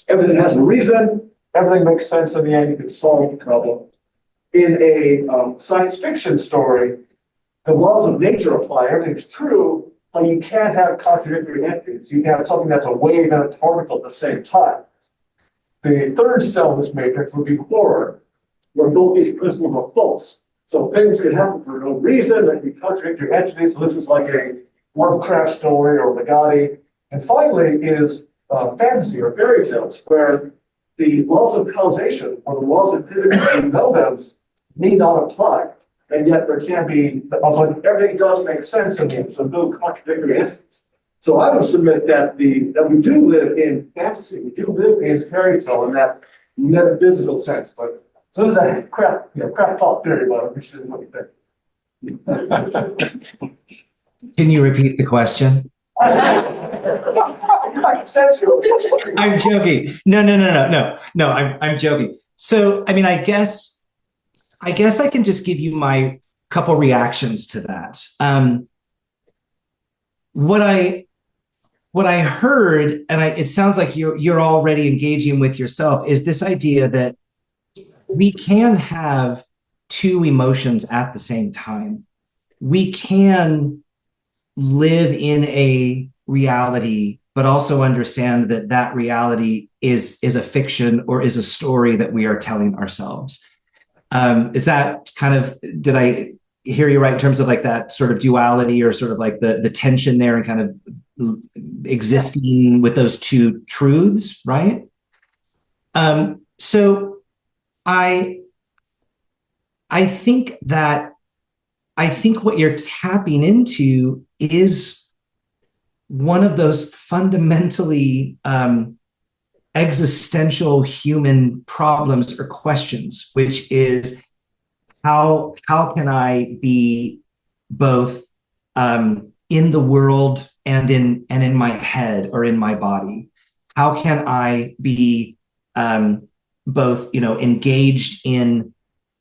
everything has a reason, everything makes sense in the end, you can solve the problem. In a science fiction story, the laws of nature apply, everything's true, but you can't have contradictory entities. You can have something that's a wave and a particle at the same time. The third cell of this matrix would be horror, where both these principles are false. So things could happen for no reason, that can be contradictory entities. So this is like a Lovecraft story or Legati. And finally is fantasy or fairy tales, where the laws of causation or the laws of physics as we know them need not apply. And yet there can be, but everything does make sense in the end, so no contradictory entities. So I would submit that we do live in fantasy, we do live in fairy tale in that metaphysical sense. But so this is a crap talk theory, but I'm interested in what you think. Can you repeat the question? I'm joking. No. I'm joking. So, I mean, I guess I can just give you my couple reactions to that. What I heard, and it sounds like you're already engaging with yourself, is this idea that we can have two emotions at the same time. We can live in a reality, but also understand that that reality is a fiction or is a story that we are telling ourselves. Is that kind of, did I hear you right in terms of like that sort of duality or sort of like the tension there and kind of existing with those two truths, right? So I think what you're tapping into is one of those fundamentally existential human problems or questions, which is how can I be both in the world and in my head or in my body? How can I be both, engaged in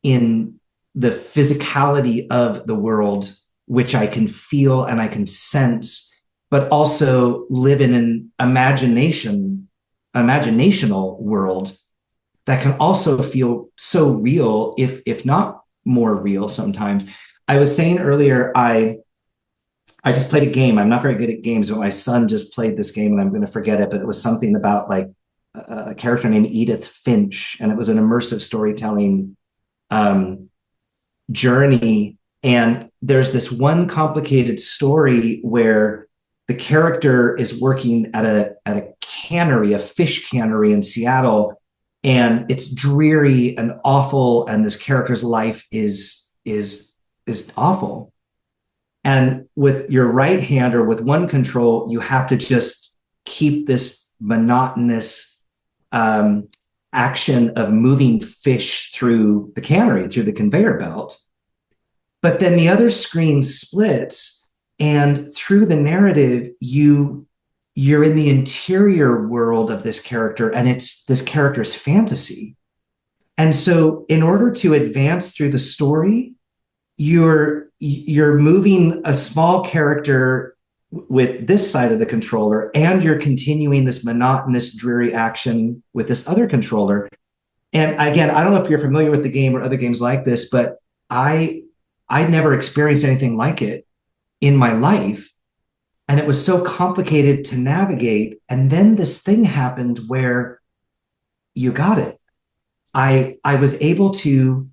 the physicality of the world, which I can feel and I can sense, but also live in an imaginational world that can also feel so real, if not more real sometimes. I was saying earlier, I just played a game. I'm not very good at games, but my son just played this game and I'm going to forget it, but it was something about like a character named Edith Finch, and it was an immersive storytelling journey. And there's this one complicated story where the character is working at a cannery, a fish cannery in Seattle, and it's dreary and awful, and this character's life is awful. And with your right hand or with one control, you have to just keep this monotonous action of moving fish through the cannery, through the conveyor belt. But then the other screen splits, and through the narrative, you're in the interior world of this character, and it's this character's fantasy. And so in order to advance through the story, you're moving a small character with this side of the controller, and you're continuing this monotonous, dreary action with this other controller. And again, I don't know if you're familiar with the game or other games like this, but I'd never experienced anything like it in my life. And it was so complicated to navigate. And then this thing happened where you got it. I was able to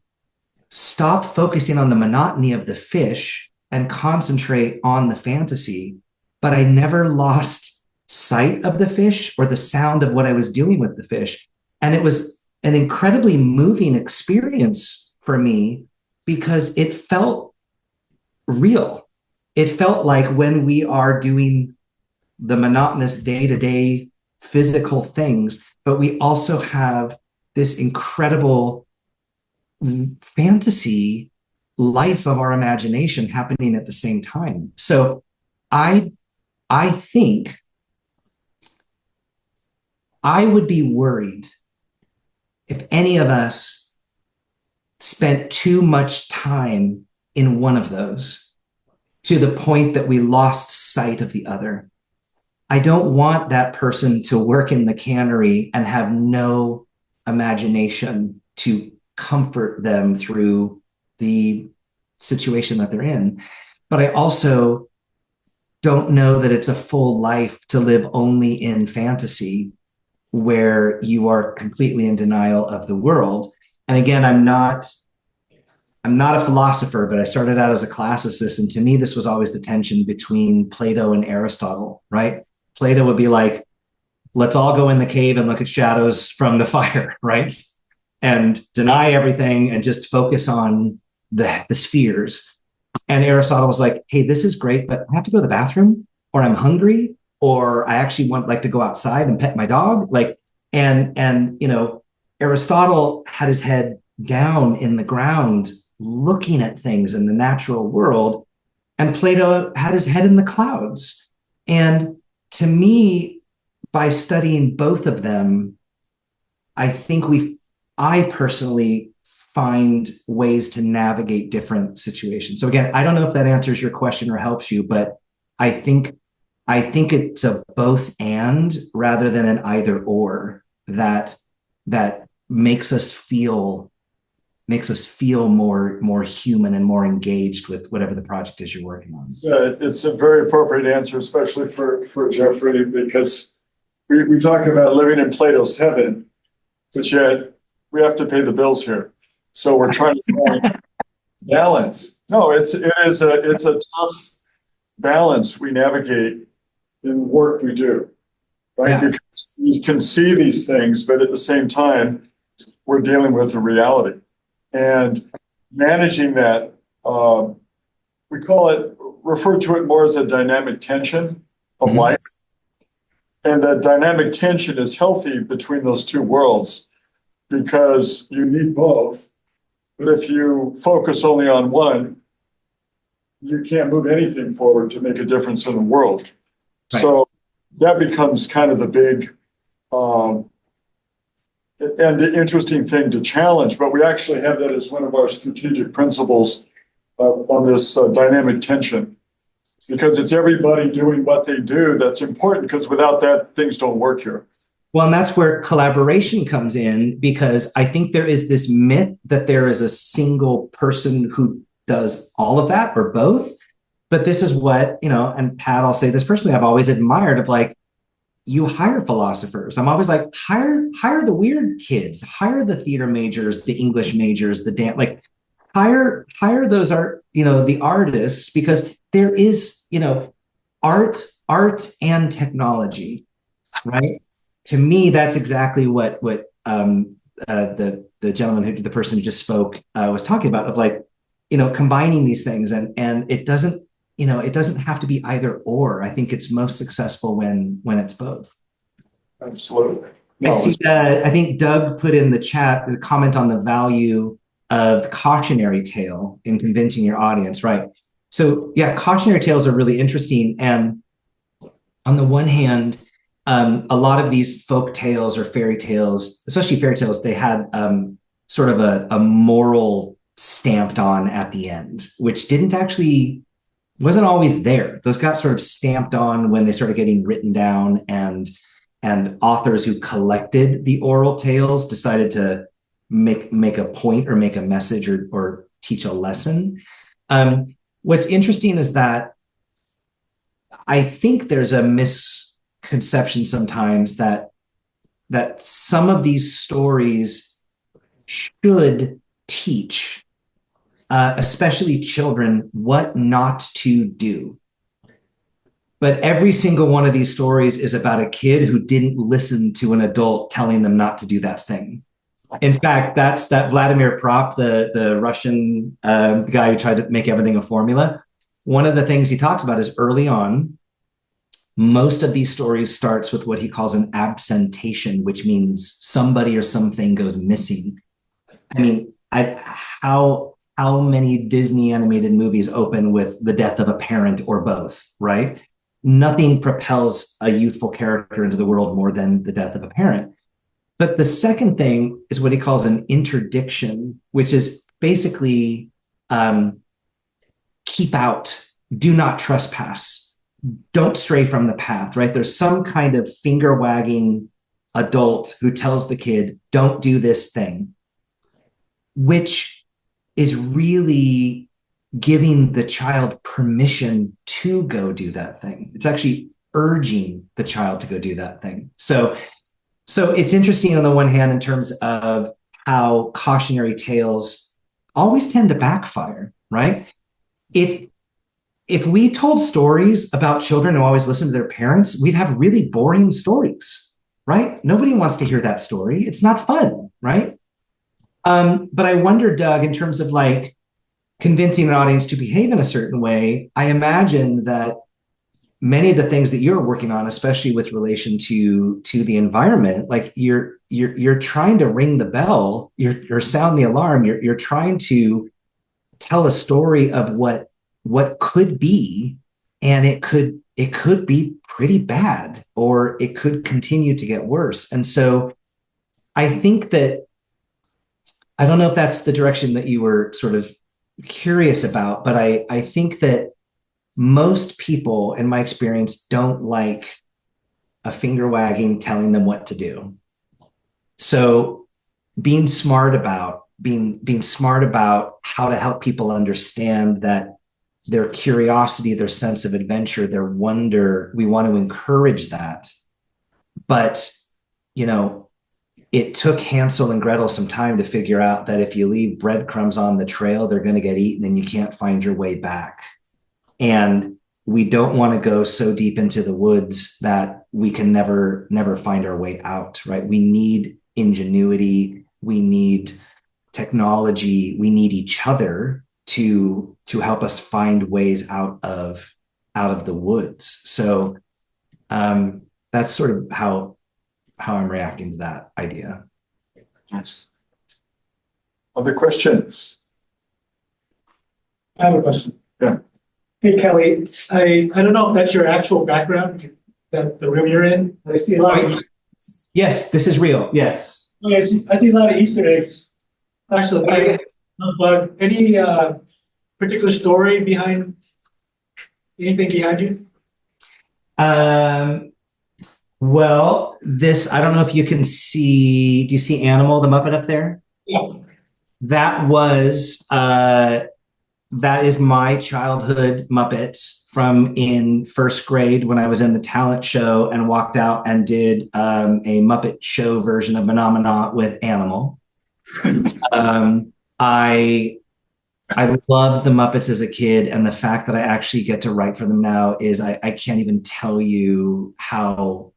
stop focusing on the monotony of the fish and concentrate on the fantasy, but I never lost sight of the fish or the sound of what I was doing with the fish. And it was an incredibly moving experience for me because it felt real. It felt like when we are doing the monotonous day-to-day physical things, but we also have this incredible fantasy life of our imagination happening at the same time. So I think I would be worried if any of us spent too much time in one of those to the point that we lost sight of the other. I don't want that person to work in the cannery and have no imagination to comfort them through the situation that they're in. But I also don't know that it's a full life to live only in fantasy where you are completely in denial of the world. And again, I'm not a philosopher, but I started out as a classicist. And to me, this was always the tension between Plato and Aristotle, right? Plato would be like, let's all go in the cave and look at shadows from the fire, right? And deny everything and just focus on the spheres. And Aristotle was like, hey, this is great, but I have to go to the bathroom, or I'm hungry, or I actually like to go outside and pet my dog. And Aristotle had his head down in the ground, looking at things in the natural world. And Plato had his head in the clouds. And to me, by studying both of them, I personally find ways to navigate different situations. So again, I don't know if that answers your question or helps you, but I think it's a both and rather than an either or that makes us feel more human and more engaged with whatever the project is you're working on. It's a very appropriate answer, especially for Jeffrey, because we talk about living in Plato's heaven, but yet we have to pay the bills here. So we're trying to find balance. No, it's a tough balance we navigate in the work we do, right? Yeah. Because you can see these things, but at the same time, we're dealing with a reality. And managing that, we refer to it more as a dynamic tension of life. And that dynamic tension is healthy between those two worlds because you need both. But if you focus only on one, you can't move anything forward to make a difference in the world. Right. So that becomes kind of the big and the interesting thing to challenge, but we actually have that as one of our strategic principles on this dynamic tension, because it's everybody doing what they do that's important, because without that, things don't work here. Well, and that's where collaboration comes in, because I think there is this myth that there is a single person who does all of that or both. But this is what, and Pat, I'll say this personally, I've always admired of like, you hire philosophers. I'm always like, hire the weird kids, hire the theater majors, the English majors, the dance, like hire those art, the artists, because there is, art and technology, right? To me, that's exactly what the gentleman the person who just spoke was talking about, of like, combining these things, and it doesn't have to be either or. I think it's most successful when it's both. Absolutely. I see that. I think Doug put in the chat a comment on the value of the cautionary tale in convincing your audience, right? So yeah, cautionary tales are really interesting. And on the one hand, a lot of these folk tales or fairy tales, especially fairy tales, they had sort of a moral stamped on at the end, which wasn't always there. Those got sort of stamped on when they started getting written down, and authors who collected the oral tales decided to make a point or make a message or teach a lesson. What's interesting is that I think there's a misconception sometimes that some of these stories should teach, especially children, what not to do. But every single one of these stories is about a kid who didn't listen to an adult telling them not to do that thing. In fact, that's that Vladimir Prop, the Russian guy who tried to make everything a formula. One of the things he talks about is early on, most of these stories starts with what he calls an absentation, which means somebody or something goes missing. I mean, how many Disney animated movies open with the death of a parent or both, right? Nothing propels a youthful character into the world more than the death of a parent. But the second thing is what he calls an interdiction, which is basically keep out, do not trespass, don't stray from the path, right? There's some kind of finger wagging adult who tells the kid, don't do this thing, which is really giving the child permission to go do that thing. It's actually urging the child to go do that thing. So it's interesting on the one hand in terms of how cautionary tales always tend to backfire, right? If we told stories about children who always listen to their parents, we'd have really boring stories, right? Nobody wants to hear that story. It's not fun, right? But I wonder, Doug, in terms of like convincing an audience to behave in a certain way, I imagine that many of the things that you're working on, especially with relation to the environment, like you're trying to ring the bell, you're sound the alarm, you're trying to tell a story of what could be, and it could be pretty bad, or it could continue to get worse. And so I think that, I don't know if that's the direction that you were sort of curious about, but I think that most people, in my experience, don't like a finger wagging telling them what to do. So being smart about how to help people understand that their curiosity, their sense of adventure, their wonder, we want to encourage that. But, it took Hansel and Gretel some time to figure out that if you leave breadcrumbs on the trail, they're going to get eaten and you can't find your way back. And we don't want to go so deep into the woods that we can never find our way out, right? We need ingenuity. We need technology. We need each other to help us find ways out of the woods. So that's sort of how I'm reacting to that idea. Yes. Other questions? I have a question. Yeah. Hey, Kelly, I don't know if that's your actual background, that the room you're in. I see a lot of Yes, this is real. Yes. I see a lot of Easter eggs. Actually, but any particular story behind anything behind you? Well, I don't know if you can see, do you see Animal, the Muppet up there? Yeah. That was that is my childhood Muppet from in first grade when I was in the talent show and walked out and did a Muppet show version of Phenomena with Animal. I loved the Muppets as a kid, and the fact that I actually get to write for them now is I can't even tell you how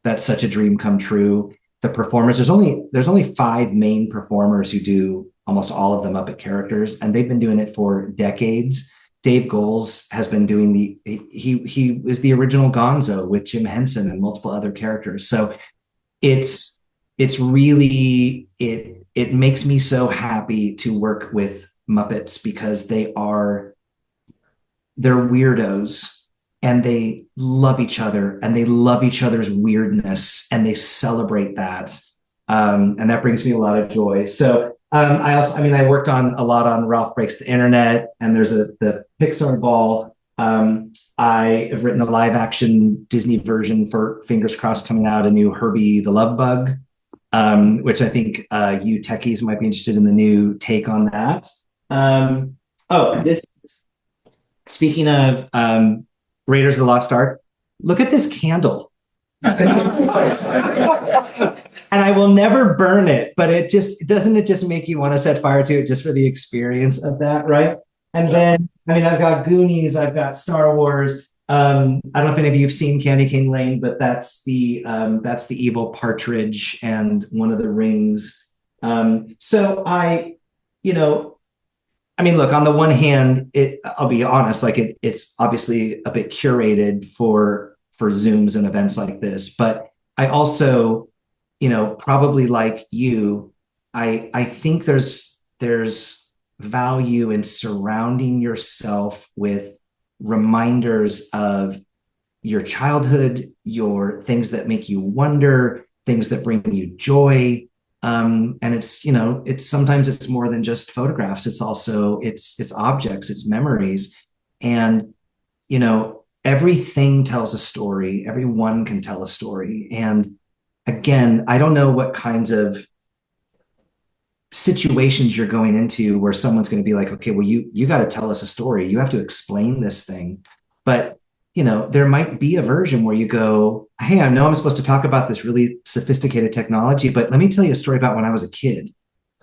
that's such a dream come true. The performers, there's only five main performers who do almost all of the Muppet characters, and they've been doing it for decades. Dave Goelz has been doing he was the original Gonzo with Jim Henson and multiple other characters. So it's really it makes me so happy to work with Muppets because they're weirdos and they love each other and they love each other's weirdness and they celebrate that. And that brings me a lot of joy. So I worked on a lot on Ralph Breaks the Internet, and there's the Pixar ball. I have written a live action Disney version for, fingers crossed, coming out, a new Herbie the Love Bug, which I think you techies might be interested in the new take on that. Speaking of Raiders of the Lost Ark, look at this candle. And I will never burn it, but it just make you want to set fire to it just for the experience of that, right? And then, I've got Goonies, I've got Star Wars. I don't know if any of you have seen Candy Cane Lane, but that's the evil partridge and one of the rings. So look, on the one hand, I'll be honest, it's obviously a bit curated for Zooms and events like this, but I also, probably like you, I think there's value in surrounding yourself with reminders of your childhood, your things that make you wonder, things that bring you joy. And it's sometimes it's more than just photographs. It's also it's objects, it's memories. And, everything tells a story. Everyone can tell a story. And again, I don't know what kinds of situations you're going into where someone's going to be like, okay, well, you got to tell us a story. You have to explain this thing. But, there might be a version where you go, hey, I know I'm supposed to talk about this really sophisticated technology, but let me tell you a story about when I was a kid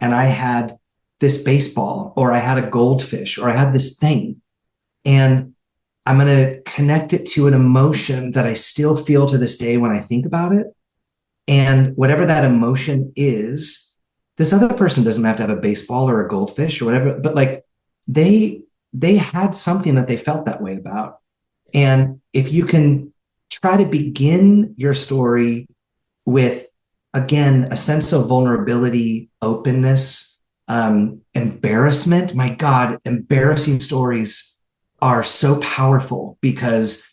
and I had this baseball, or I had a goldfish, or I had this thing. And I'm going to connect it to an emotion that I still feel to this day when I think about it. And whatever that emotion is, this other person doesn't have to have a baseball or a goldfish or whatever, but they had something that they felt that way about. And if you can try to begin your story with, again, a sense of vulnerability, openness, embarrassment, my God, embarrassing stories are so powerful because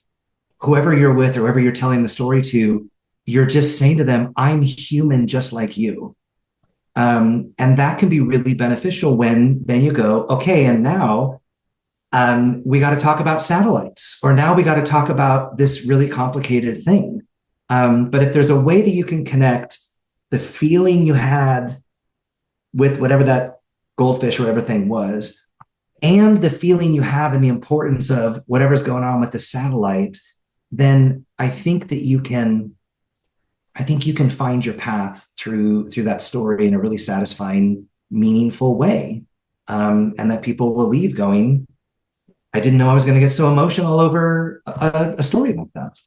whoever you're with or whoever you're telling the story to, you're just saying to them, I'm human just like you. And that can be really beneficial when then you go, okay, and now we got to talk about satellites, or now we got to talk about this really complicated thing. But if there's a way that you can connect the feeling you had with whatever that goldfish or everything was, and the feeling you have and the importance of whatever's going on with the satellite, then I think you can find your path through that story in a really satisfying, meaningful way. And that people will leave going, I didn't know I was going to get so emotional over a story like that.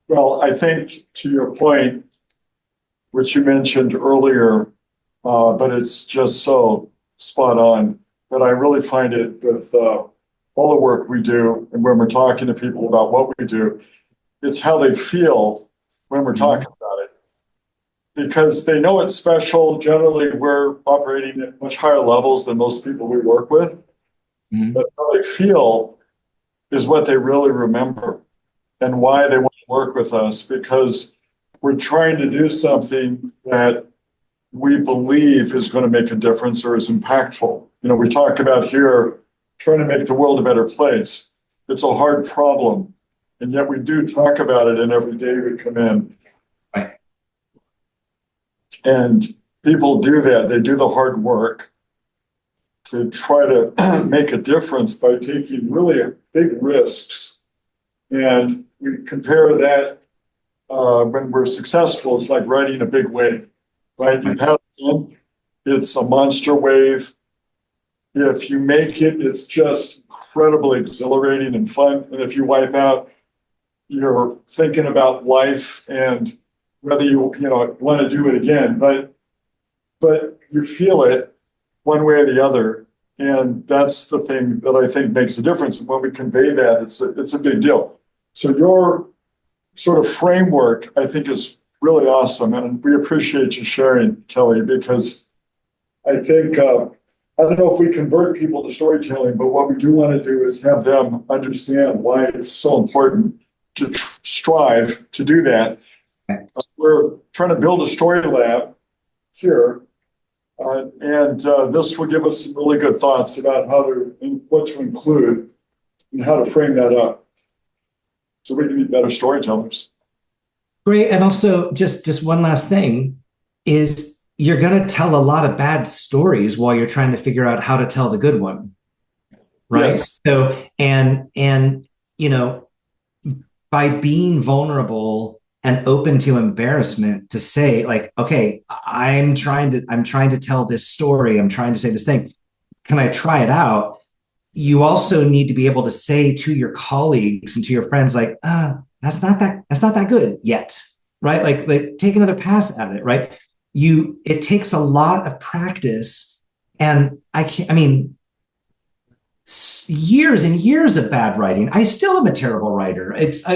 Well, I think to your point, which you mentioned earlier, but it's just so spot on, that I really find it with all the work we do and when we're talking to people about what we do, it's how they feel when we're talking about it. Because they know it's special. Generally, we're operating at much higher levels than most people we work with. Mm-hmm. But how they feel is what they really remember and why they want to work with us, because we're trying to do something that we believe is going to make a difference or is impactful. We talk about here trying to make the world a better place. It's a hard problem, and yet we do talk about it, and every day we come in. Right. And people do that. They do the hard work to try to make a difference by taking really big risks. And we compare that when we're successful, it's like riding a big wave, right? You pass in, it's a monster wave. If you make it, it's just incredibly exhilarating and fun. And if you wipe out, you're thinking about life and whether you want to do it again. But you feel it one way or the other. And that's the thing that I think makes a difference. When we convey that, it's a big deal. So your sort of framework, I think, is really awesome. And we appreciate you sharing, Kelly, because I think, I don't know if we convert people to storytelling, but what we do want to do is have them understand why it's so important to strive to do that. We're trying to build a story lab here. And this will give us some really good thoughts about what to include and how to frame that up so we can be better storytellers. Great. And also just one last thing is you're going to tell a lot of bad stories while you're trying to figure out how to tell the good one. Right. Yes. So, and, by being vulnerable and open to embarrassment to say like, okay, I'm trying to tell this story. I'm trying to say this thing. Can I try it out? You also need to be able to say to your colleagues and to your friends, like, that's not that good yet. Right. Like take another pass at it. Right. It takes a lot of practice, and years and years of bad writing. I still am a terrible writer.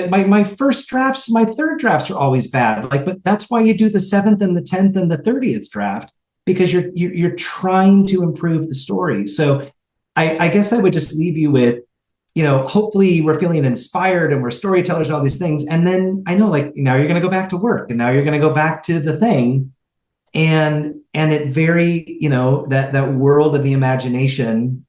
My first drafts, my third drafts are always bad. But that's why you do the 7th and the 10th and the 30th draft, because you're trying to improve the story. So I guess I would just leave you with, hopefully we're feeling inspired and we're storytellers and all these things. And then I know now you're going to go back to work and now you're going to go back to the thing. And it very, that world of the imagination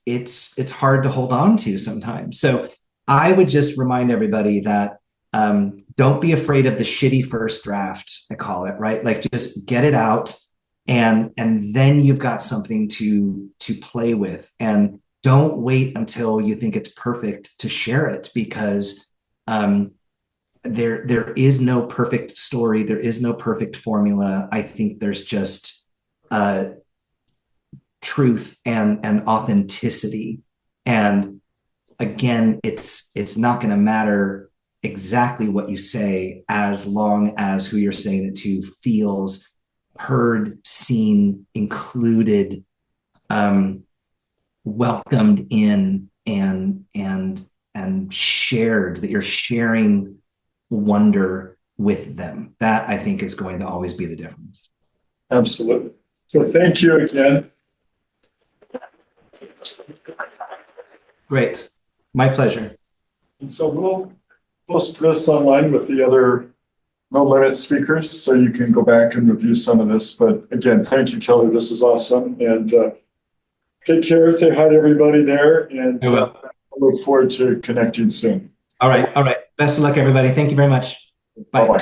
it's hard to hold on to sometimes. So I would just remind everybody that don't be afraid of the shitty first draft, I call it, right? Like just get it out and then you've got something to play with. And don't wait until you think it's perfect to share it, because there is no perfect story. There is no perfect formula. I think there's just truth and authenticity. And again, it's not going to matter exactly what you say as long as who you're saying it to feels heard, seen, included, welcomed in, and shared, that you're sharing wonder with them. That I think is going to always be the difference. Absolutely. So thank you again. Great. My pleasure. And so we'll post this online with the other No Limit speakers so you can go back and review some of this. But again, thank you, Kelly. This is awesome. And take care. Say hi to everybody there. And I look forward to connecting soon. All right. Best of luck, everybody. Thank you very much. Bye. Bye-bye.